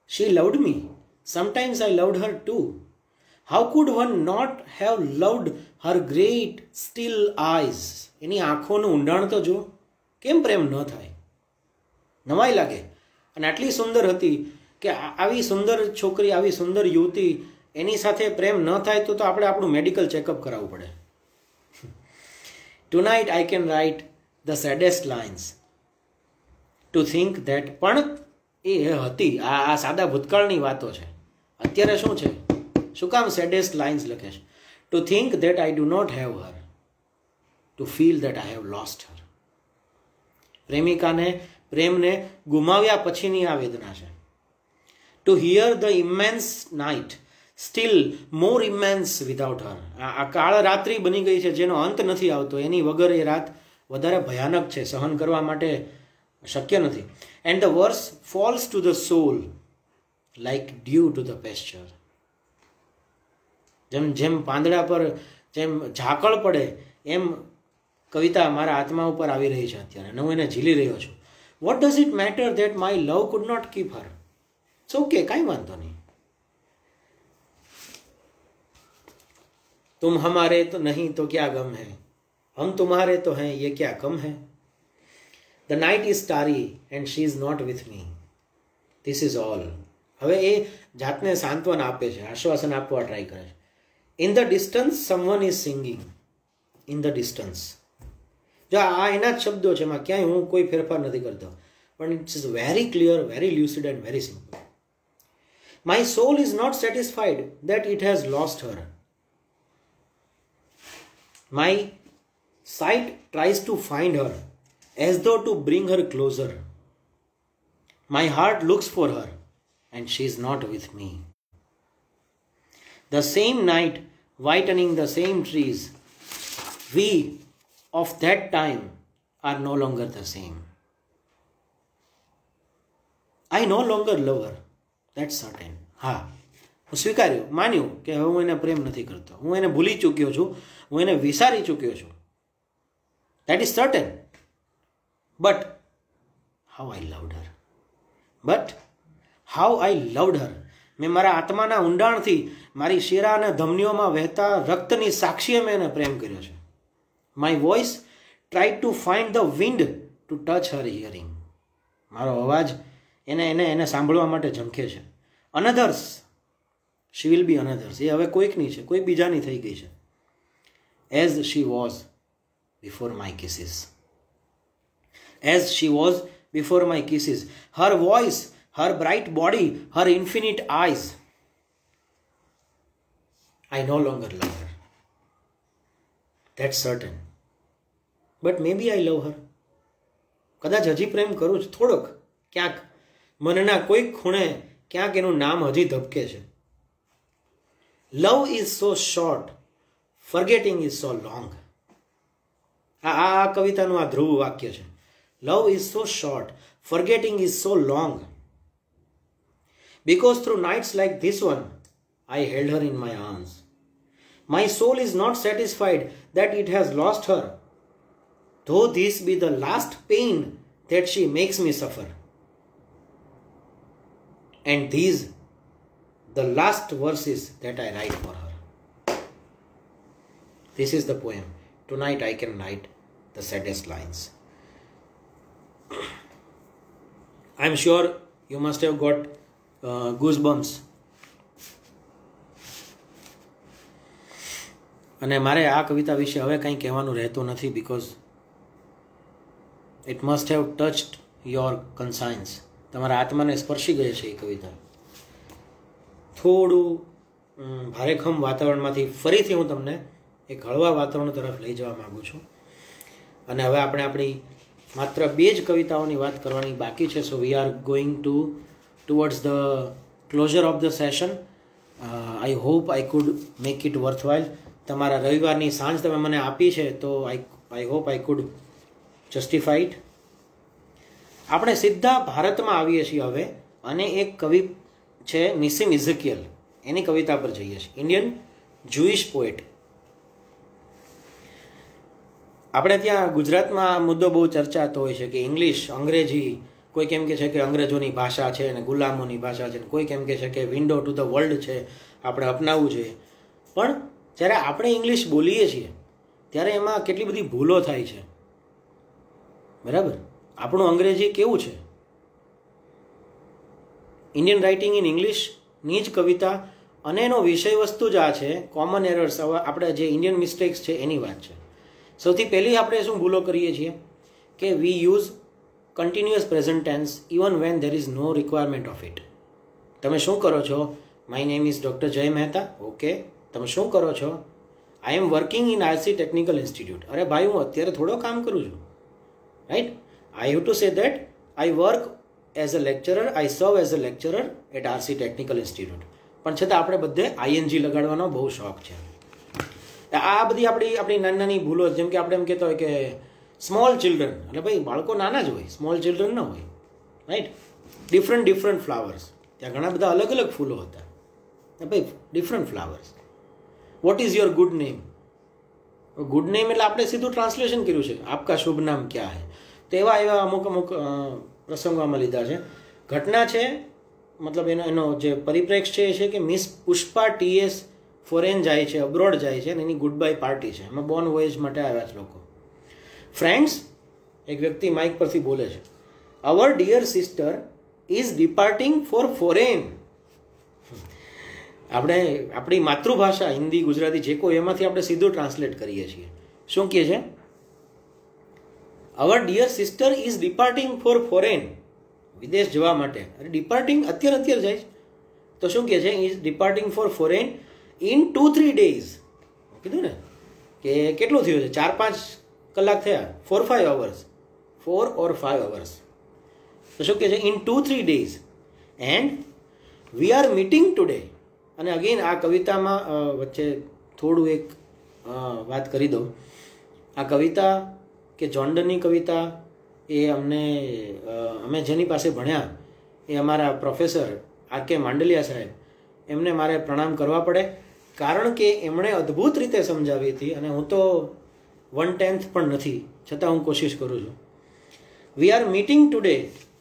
She loved me. Sometimes I loved her too. How could one not have loved her great still eyes? એની આંખોનું ઊંડાણ તો જો, કેમ પ્રેમ ન થાય? નવાઈ લાગે. અને આટલી સુંદર હતી કે આવી સુંદર છોકરી, આવી સુંદર યુવતી, એની સાથે પ્રેમ ન થાય તો આપણે આપણું મેડિકલ ચેકઅપ કરાવવું પડે. Tonight I can write the saddest lines to think that. પણ એ હતી, આ સાદા ભૂતકાળની વાતો છે. અત્યારે શું છે? શું કામ સેડેસ્ટ લાઇન્સ લખે છે? To think that I do not have her, to feel that I have lost her. પ્રેમને ગુમાવ્યા પછીની આ વેદના છે. To hear the immense night, still more immense without her. આ કાળ રાત્રિ બની ગઈ છે જેનો અંત નથી આવતો. એની વગર એ રાત વધારે ભયાનક છે, સહન કરવા માટે શક્ય નથી. And the verse falls to the soul like dew to the pasture. જેમ પાંદડા પર જેમ ઝાકળ પડે એમ કવિતા મારા આત્મા ઉપર આવી રહી છે અત્યારે, અને હું એને ઝીલી રહ્યો છું. What does it matter that my love could not keep her? It's okay, કાંઈ વાંધો નહીં. तुम हमारे तो नहीं तो क्या गम है, हम तुम्हारे तो हैं ये क्या कम है. The night is starry and she is not with me. This is all. હવે એ જાતને સાંત્વન આપે છે, આશ્વાસન આપવા ટ્રાય કરે છે. In the distance someone is singing. In the distance. જો આ એના જ શબ્દો છે, એમાં ક્યાંય હું કોઈ ફેરફાર નથી કરતો, પણ it's is very clear, very lucid and very simple. My soul is not satisfied that it has lost her. My sight tries to find her as though to bring her closer. My heart looks for her and she is not with me. The same night whitening the same trees, we of that time are no longer the same. I no longer love her, that's certain. હા, હું સ્વીકાર્યું, માન્યું કે હવે હું એને પ્રેમ નથી કરતો, હું એને ભૂલી ચૂક્યો છું, હું એને વિસારી ચૂક્યો છું. That is certain. But how I loved her. But how I loved her. મેં મારા આત્માના ઊંડાણથી, મારી શિરા અને ધમનીઓમાં વહેતા રક્તની સાક્ષીએ મેં એને પ્રેમ કર્યો છે. My voice tried to find the wind to touch her hearing. મારો અવાજ એને સાંભળવા માટે ઝંખે છે. Another's. She will be another's. એ હવે કોઈકની છે, કોઈ બીજાની થઈ ગઈ છે. As she was before my kisses. As she was before my kisses. Her voice, her bright body, her infinite eyes. I no longer love her. That's certain. But maybe I love her. કદાચ હજી પ્રેમ કરું છું, થોડોક, ક્યાંક મનના કોઈક ખૂણે ક્યાંક એનું નામ હજી ધબકે છે. Love is so short, forgetting is so long. આ કવિતાનું આ ધ્રુવ વાક્ય છે. Love is so short, forgetting is so long. Because through nights like this one, I held her in my arms. My soul is not satisfied that it has lost her, though this be the last pain that she makes me suffer. And these the last verses that I write for her. This is the poem. Tonight I can write the saddest lines. I am sure you must have got goosebumps. અને મારે આ કવિતા વિશે હવે કંઈ કહેવાનું રહેતું નથી, because it must have touched your conscience. તમારા આત્માને સ્પર્શી ગઈ છે એ કવિતા. થોડું ભારેખમ વાતાવરણમાંથી ફરીથી હું તમને એક હળવા વાતાવરણ તરફ લઈ જવા માગું છું. અને હવે આપણે આપણી માત્ર 2 જ કવિતાઓની વાત કરવાની બાકી છે. So we are going towards the closure of the session. I hope I could make it worthwhile. તમારા રવિવારની સાંજ તમે મને આપી છે, તો I hope I could justify it. આપણે સીધા ભારતમાં આવીએ છીએ હવે, અને એક કવિ છે નિસિમ ઇઝકિયલ, એની કવિતા પર જઈએ છીએ. Indian Jewish poet. આપણે ત્યાં ગુજરાતમાં મુદ્દો બહુ ચર્ચાતો હોય છે કે ઇંગ્લિશ, અંગ્રેજી, કોઈ કેમ કે છે કે અંગ્રેજોની ભાષા છે અને ગુલામોની ભાષા છે, કોઈ કેમ કે છે કે વિન્ડો ટુ ધ વર્લ્ડ છે, આપણે અપનાવવું જોઈએ. પણ જ્યારે આપણે ઇંગ્લિશ બોલીએ છીએ ત્યારે એમાં કેટલી બધી ભૂલો થાય છે, બરાબર? આપણું અંગ્રેજી કેવું છે? ઇન્ડિયન રાઇટિંગ ઇન ઇંગ્લિશની જ કવિતા અને એનો વિષય વસ્તુ જ આ છે. કોમન એરર્સ, આપણે જે ઇન્ડિયન મિસ્ટેક્સ છે એની વાત છે. સૌથી પહેલી આપણે શું ભૂલો કરીએ છીએ કે we use continuous present tense even when there is no requirement of it. તમે શું કરો છો? માય નેમ ઇઝ ડૉક્ટર જય મહેતા. ઓકે, તમે શું કરો છો? I am working in RC technical institute. અરે ભાઈ, હું અત્યારે થોડો કામ કરું છું, right? I have to say that I work as a lecturer, I serve as a lecturer at RC technical institute. પણ છતાં આપણે બધે આઈએનજી લગાડવાનો બહુ શોખ છે. આ બધી આપણી નાની નાની ભૂલો, જેમ કે આપણે એમ કહેતા હોય કે સ્મોલ ચિલ્ડ્રન, એટલે ભાઈ બાળકો નાના જ હોય, સ્મોલ ચિલ્ડ્રન ન હોય, રાઈટ? ડિફરન્ટ ફ્લાવર્સ, ત્યાં ઘણા બધા અલગ અલગ ફૂલો હતા, ભાઈ different flowers. What is your good name? Good name એટલે આપણે સીધું ટ્રાન્સલેશન કર્યું છે, આપકા શુભ નામ ક્યાં હૈ. તો એવા એવા અમુક અમુક પ્રસંગો આમાં લીધા છે. ઘટના છે, મતલબ એનો જે પરિપ્રેક્ષ છે એ છે કે મિસ પુષ્પા ટીએસ ફોરેન જાય છે, અબ્રોડ જાય છે, અને એની ગુડ બાય પાર્ટી છે. એમાં બોન વોયેજ માટે આવ્યા છે લોકો. ફ્રેન્ડ્સ, એક વ્યક્તિ માઇક પરથી બોલે છે, our dear sister is departing for foreign. આપણે આપણી માતૃભાષા હિન્દી, ગુજરાતી જે કોઈ એમાંથી આપણે સીધું ટ્રાન્સલેટ કરીએ છીએ. શું કહે છે? Our dear sister is departing for foreign, વિદેશ જવા માટે. અરે ડિપાર્ટિંગ અત્યારે જાય છે. તો શું કહે છે? Is departing for foreign in 2-3 days. કીધું ને કે કેટલું થયું છે? 4-5 કલાક થયા. 4-5 hours, 4 or 5 hours. તો શું કહે છે? In 2-3 days and we are meeting today. અને અગેન આ કવિતામાં વચ્ચે થોડું એક વાત કરી દઉં. આ કવિતા કે જોન્ડનની કવિતા એ અમે જેની પાસે ભણ્યા એ અમારા પ્રોફેસર આર.કે. માંડલિયા સાહેબ, એમને મારે પ્રણામ કરવા પડે, કારણ કે એમણે અદ્ભુત રીતે સમજાવી હતી. અને હું તો 1/10 પણ નથી, છતાં હું કોશિશ કરું છું. We are meeting today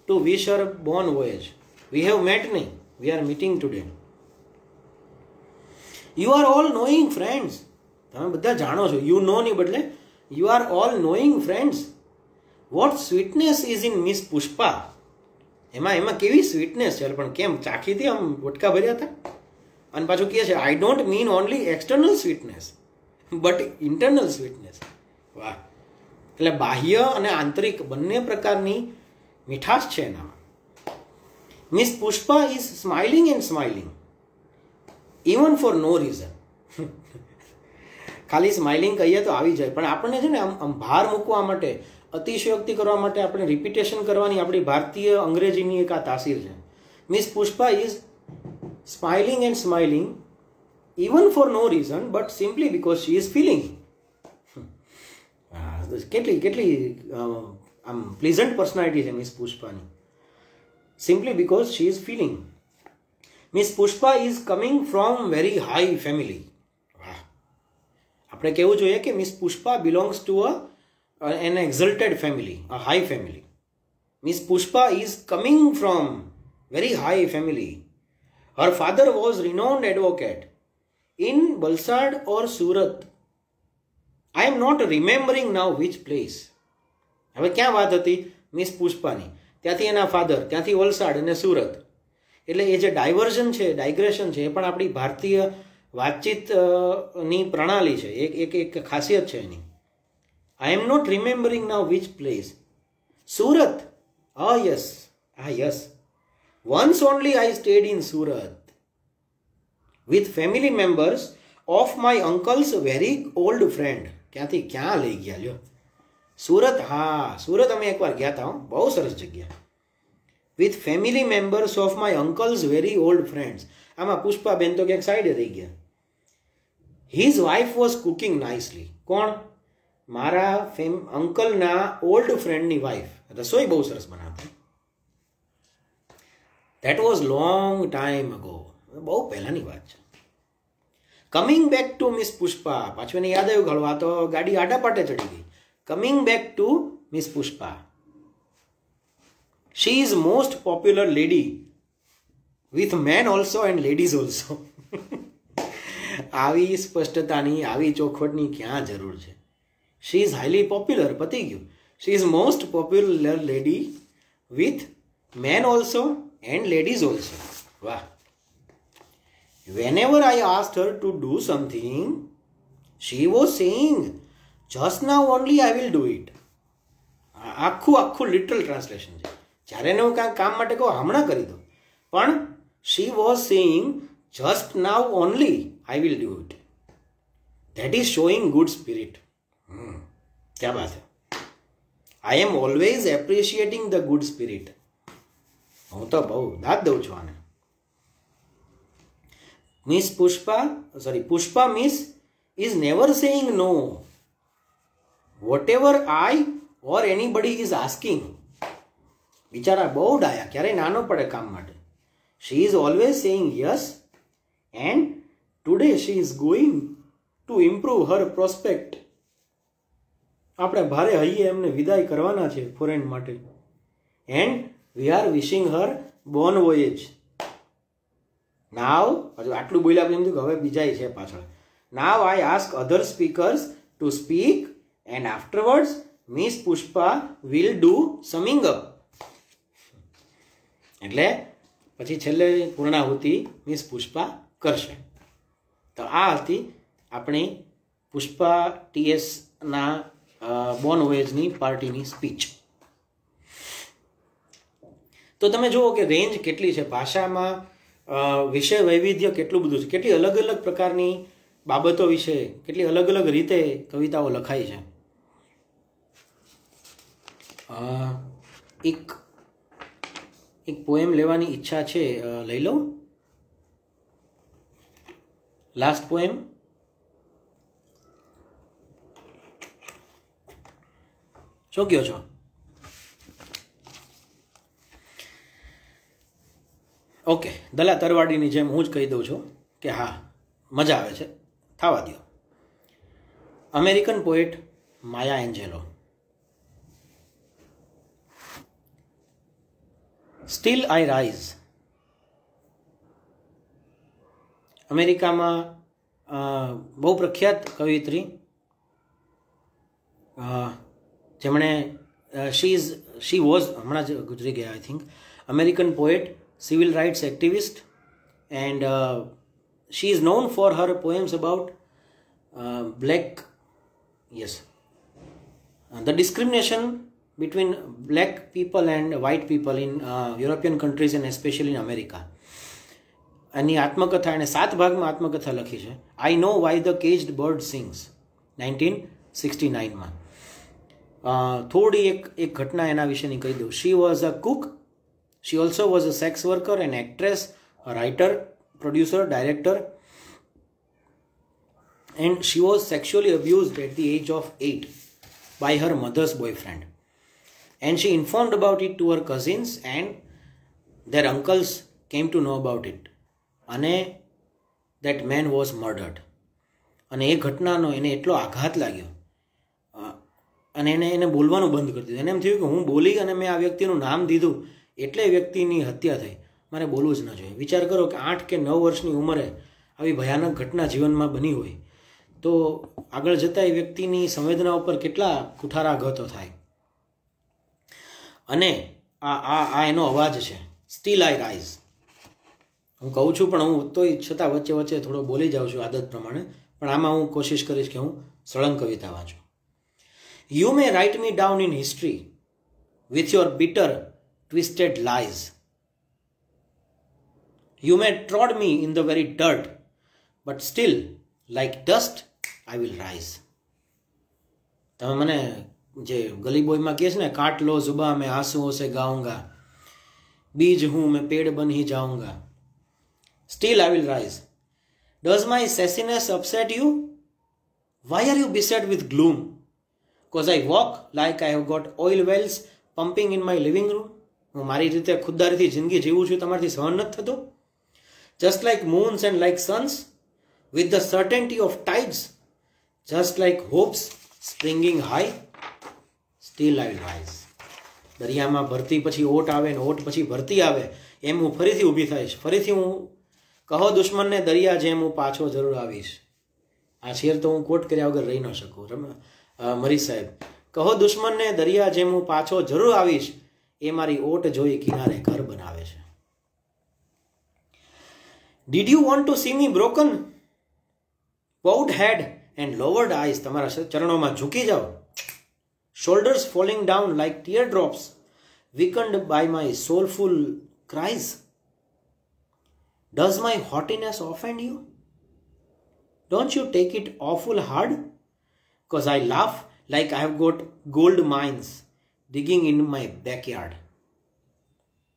to wish her bon voyage. We have met નહીં, we are meeting today. You are all knowing friends. તમે બધા જાણો છો. યુ નો ની બદલે you are all knowing friends. What sweetness is in Miss Pushpa. એમાં કેવી sweetness છે, પણ કેમ ચાખીથી આમ વટકા ભર્યા હતા. અને પાછું કહે છે, I don't mean only external sweetness but internal sweetness. વાહ! એટલે બાહ્ય અને આંતરિક બંને પ્રકારની મીઠાશ છે એનામાં. Miss Pushpa is smiling and smiling even for no reason. ખાલી સ્માઇલિંગ કહીએ તો આવી જાય, પણ આપણને છે ને આમ ભાર મૂકવા માટે, અતિશયોક્તિ કરવા માટે આપણે રિપીટેશન કરવાની આપણી ભારતીય અંગ્રેજીની એક આ તાસીર છે. Miss Pushpa is smiling and smiling even for no reason but simply because she is feeling. કેટલી આમ પ્લીઝન્ટ પર્સનાલિટી છે મિસ પુષ્પાની. Simply because she is feeling. Miss Pushpa is coming from very high family. વાહ! આપણે કહેવું જોઈએ કે Miss Pushpa belongs to an exalted family, a high family. Miss Pushpa is coming from very high family. Her father was renowned advocate in Valsad or Surat. I am not remembering now which place. હવે ક્યાં વાત હતી miss પુષ્પાની? ત્યાંથી એના father, ત્યાંથી વલસાડ અને સુરત. એટલે એ જે ડાયવર્ઝન છે, ડાયગ્રેશન છે, એ પણ આપણી ભારતીય વાતચીતની પ્રણાલી છે, એક ખાસિયત છે એની. I am not remembering now which place. Surat. Ah, yes. Yes. Once only I stayed in Surat with family members of my uncle's very old friend. ક્યાંથી ક્યાં લઈ ગયા લ્યો? સુરત. હા, સુરત અમે એકવાર ગયા હતા. બહુ સરસ જગ્યા. With family members of my uncle's very old friends. આમાં પુષ્પાબેન તો ક્યાંક સાઈડે રહી ગયા. His wife was cooking nicely. કોણ? મારા અંકલના ઓલ્ડ ફ્રેન્ડની વાઈફ રસોઈ બહુ સરસ બનાવતી. That was long time ago. બહુ પહેલાની વાત છે. Coming back to Miss Pushpa. પાછું એને યાદ આવ્યું, ઘણું આ તો ગાડી આડા પાટે ચડી ગઈ. Coming back to Miss Pushpa. She is most popular lady with men also and ladies also. આવી સ્પષ્ટતાની, આવી ચોખવટની ક્યાં જરૂર છે? She is highly popular. પતી ગયું. She is most popular lady with men also and ladies also. વાહ! Whenever I asked her to do something, she was saying, just now only I will do it. આખું literal translation છે. જ્યારે હું કાંઈ કામ માટે કહું હમણાં કરી દો, પણ she was saying, just now only I will do it. That is showing good spirit. क्या बात है? I am always appreciating the good spirit. હું તો બહુ દાદ દઉં છું આને. Miss Pushpa Miss is never saying no whatever I or anybody is asking. બિચારા બહુ ડાયા, ક્યારેય નાનો પડે કામ માટે. She is always saying yes and today she is going to improve her prospect. આપણે ભારે હૈયે એમને વિદાય કરવાના છે ફોરેન માટે. And we are wishing her bon voyage. નાવ હજુ આટલું બોલ્યા પછી એમ થયું કે હવે બીજાય છે પાછળ. Now I ask other speakers to speak and afterwards Miss Pushpa will do summing up. એટલે પછી છેલ્લે પૂર્ણાહુતિ મિસ પુષ્પા કરશે. તો આ હતી આપણી પુષ્પા TSના બોર્ન વોયેજની પાર્ટીની સ્પીચ. તો તમે જુઓ કે રેન્જ કેટલી છે ભાષામાં, વિષય વૈવિધ્ય કેટલું બધું છે, કેટલી અલગ અલગ પ્રકારની બાબતો વિશે કેટલી અલગ અલગ રીતે કવિતાઓ લખાઈ છે. એક પોએમ લેવાની ઈચ્છા છે, લઈ લઉં. Last poem. શું કહો છો? ઓકે, દલા તરવાડીની જેમ હું જ કહી દઉં છું કે હા મજા આવે છે, થવા દો. અમેરિકન પોએટ માયા એન્જેલો. સ્ટીલ આઈ રાઇઝ. અમેરિકામાં બહુ પ્રખ્યાત કવિયત્રી, જેમણે શી વોઝ, હમણાં જ ગુજરી ગયા I think, American poet, civil rights activist, and she is known for her poems about the discrimination between black people and white people in European countries and especially in America. એની આત્મકથા, એને 7 ભાગમાં આત્મકથા લખી છે. I know why the caged bird sings, 1969માં. થોડી એક ઘટના એના વિશેની કહી દઉં. She was a cook. She also was a sex worker, an actress, a writer, producer, director, and she was sexually abused at the age of 8 by her mother's boyfriend. And she informed about it to her cousins, and their uncles came to know about it. And that man was murdered. અને એ ઘટનાનો એને એટલો આઘાત લાગ્યો અને એને બોલવાનું બંધ કરી દીધું. એને એમ થયું કે હું બોલી અને મેં આ વ્યક્તિનું નામ દીધું એટલે વ્યક્તિની હત્યા થઈ, મારે બોલવું જ ન જોઈએ. વિચાર કરો કે 8 કે 9 વર્ષની ઉંમરે આવી ભયાનક ઘટના જીવનમાં બની હોય તો આગળ જતાં એ વ્યક્તિની સંવેદના ઉપર કેટલા કુઠારાઘાતો થાય. અને આ એનો અવાજ છે, સ્ટીલ આઈ રાઇઝ. હું કહું છું પણ હું તોય છતાં વચ્ચે વચ્ચે થોડો બોલી જાઉં છું આદત પ્રમાણે, પણ આમાં હું કોશિશ કરીશ કે હું સળંગ કવિતા વાંચું. You may write me down in history with your bitter twisted lies. You may trod me in the very dirt, but still, like dust, I will rise. તમે મને જે ગલી બોયમાં કહે છે ને, કાટ લો जुबां मैं आंसुओं से गाऊंगा, बीज हूं मैं पेड़ बन ही जाऊंगा, still I will rise. Does my sassiness upset you? Why are you beset with gloom? Cause I walk like I have got oil wells pumping in my living room. હું મારી રીતે ખુદદારીથી જિંદગી જીવું છું, તમારાથી સહન નથી થતું. Just like moons and like suns with the certainty of tides, just like hopes springing high, still I will rise. દરિયામાં ભરતી પછી ઓટ આવે ને ઓટ પછી ભરતી આવે એમ હું ફરીથી ઊભી થઈશ. ફરીથી હું કહો દુશ્મનને દરિયા જેમ હું પાછો જરૂર આવીશ. આ શેર તો હું કોટ કર્યા વગર રહી ન શકું. મરી સાહેબ, કહો દુશ્મનને દરિયા જેમ હું પાછો જરૂર આવીશ, એ મારી ઓટ જોઈ કિનારે ઘર બનાવે છે. Did you want to see me broken? Bowed head and lowered eyes. તમારા ચરણોમાં ઝૂકી જાઓ. Shoulders falling down like teardrops, weakened by my soulful cries. Does my haughtiness offend you? Don't you take it awful hard? 'Cause I laugh like I have got gold mines digging in my backyard.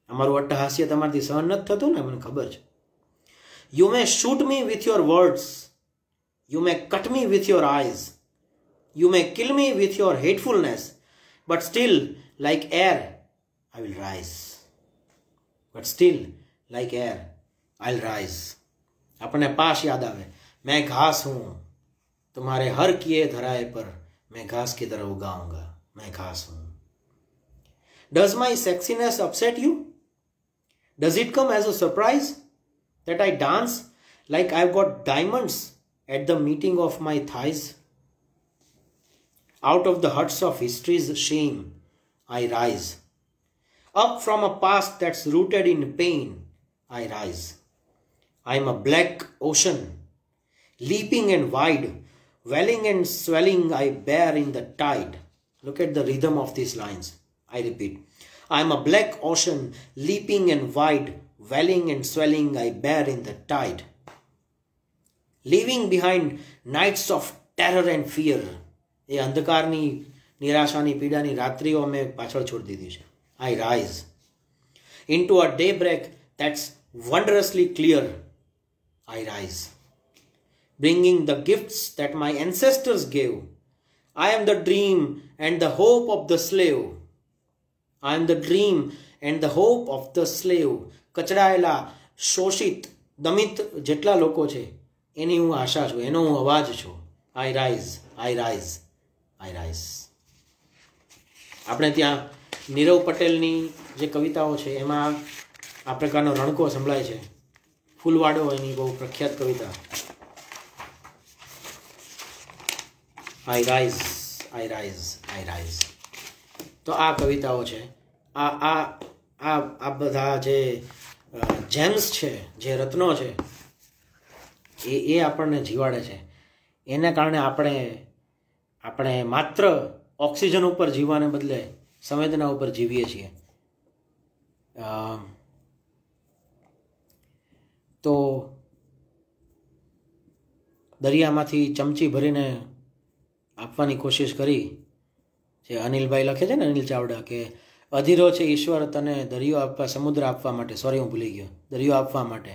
અમારું અટ્ટહાસ્ય તમારાથી સહન નથી થતું ને, મને ખબર છે. You may shoot me with your words, you may cut me with your eyes, you may kill me with your hatefulness, but still like air I will rise. But still like air I'll rise. આપણને પાશ યાદ આવે. मैं घास हूं तुम्हारे हर किए धराए पर मैं घास की तरह उगाऊंगा, मैं घास हूं. Does my sexiness upset you? Does it come as a surprise that I dance like I've got diamonds at the meeting of my thighs? Out of the huts of history's shame, I rise. Up from a past that's rooted in pain, I rise. I'm a black ocean, leaping and wide, welling and swelling I bear in the tide. Look at the rhythm of these lines. I repeat. I'm a black ocean, leaping and wide, welling and swelling I bear in the tide. Leaving behind nights of terror and fear. એ અંધકારની નિરાશાની પીડાની રાત્રિઓ અમે પાછળ છોડી દીધી છે. I rise into a daybreak that's wondrously clear. I rise, bringing the gifts that my ancestors gave. I am the dream and the hope of the slave. I am the dream and the hope of the slave. કચડાયેલા, શોષિત, દમિત જેટલા લોકો છે એની હું આશા છું, એનો હું અવાજ છું. I rise, I rise, I rise. આપણે ત્યાં નીરવ પટેલની જે કવિતાઓ છે એમાં આ પ્રકારનો રણકો સંભળાય છે. ફૂલવાડો એની બહુ પ્રખ્યાત કવિતા. I rise, I rise, I rise. તો આ કવિતાઓ છે. આ આ આ આ બધા જે જેમ્સ છે, જે રત્નો છે, એ આપણને જીવાડે છે. એના કારણે આપણે માત્ર ઓક્સિજન ઉપર જીવવાને બદલે સંવેદના ઉપર જીવીએ છીએ. તો દરિયામાંથી ચમચી ભરીને આપવાની કોશિશ કરી. જે અનિલભાઈ લખે છે ને, અનિલ ચાવડા, કે અધીરો છે ઈશ્વર તને દરિયો આપવા, સમુદ્ર આપવા માટે, સોરી હું ભૂલી ગયો, દરિયો આપવા માટે,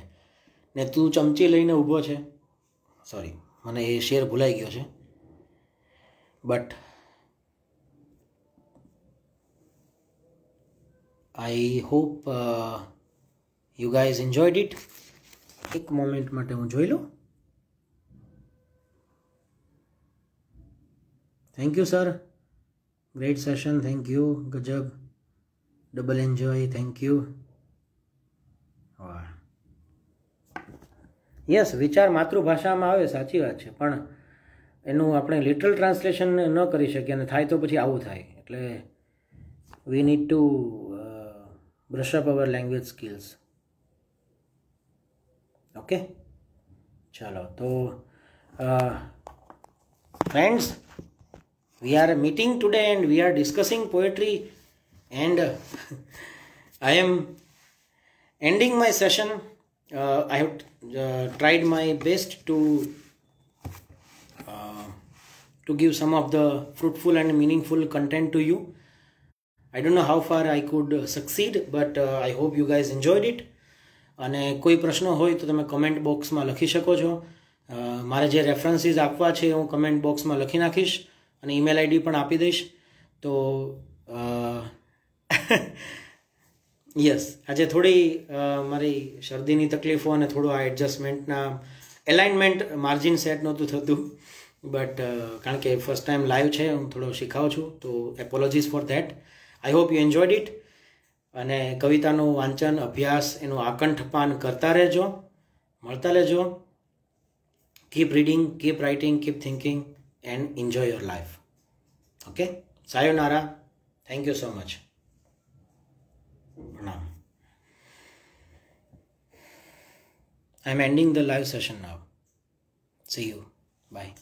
ને તું ચમચી લઈને ઊભો છે. સોરી, મને એ શેર ભૂલાઈ ગયો છે. But I hope you guys enjoyed it. એક મોમેન્ટ માટે હું જોઈ લઉં. Thank you sir, great session, thank you, ગજબ, ડબલ એન્જોય, થેન્ક યુ. વાહ, યસ, વિચાર માતૃભાષામાં આવે, સાચી વાત છે, પણ એનું આપણે લિટરલ ટ્રાન્સલેશન ન કરી શકીએ, અને થાય તો પછી આવું થાય. એટલે we need to brush up our language skills. Okay, ચાલો. તો friends, we are meeting today and we are discussing poetry, and I am ending my session. I have tried my best to give some of the fruitful and meaningful content to you. I don't know how far I could succeed, but I hope you guys enjoyed it. અને કોઈ પ્રશ્નો હોય તો તમે comment બોક્સમાં લખી શકો છો. મારે જે રેફરન્સીસ આપવા છે હું કમેન્ટ બોક્સમાં લખી નાખીશ, અને ઈમેલ આઈડી પણ આપી દઈશ. તો યસ, આજે થોડી મારી શરદીની તકલીફો અને થોડું આ એડજસ્ટમેન્ટના એલાઇનમેન્ટ માર્જિન સેટ નહોતું થતું, બટ કારણ કે ફર્સ્ટ ટાઈમ લાઈવ છે, હું થોડો શીખાઉં છું, તો એપોલોજીસ for that. I hope you enjoyed it. અને કવિતાનું વાંચન, અભ્યાસ, એનું આકંઠપાન કરતા રહેજો, મળતા રહેજો. Keep reading, keep writing, keep thinking, and enjoy your life. Okay, sayonara, thank you so much. Pranam. I'm ending the live session now. See you, bye.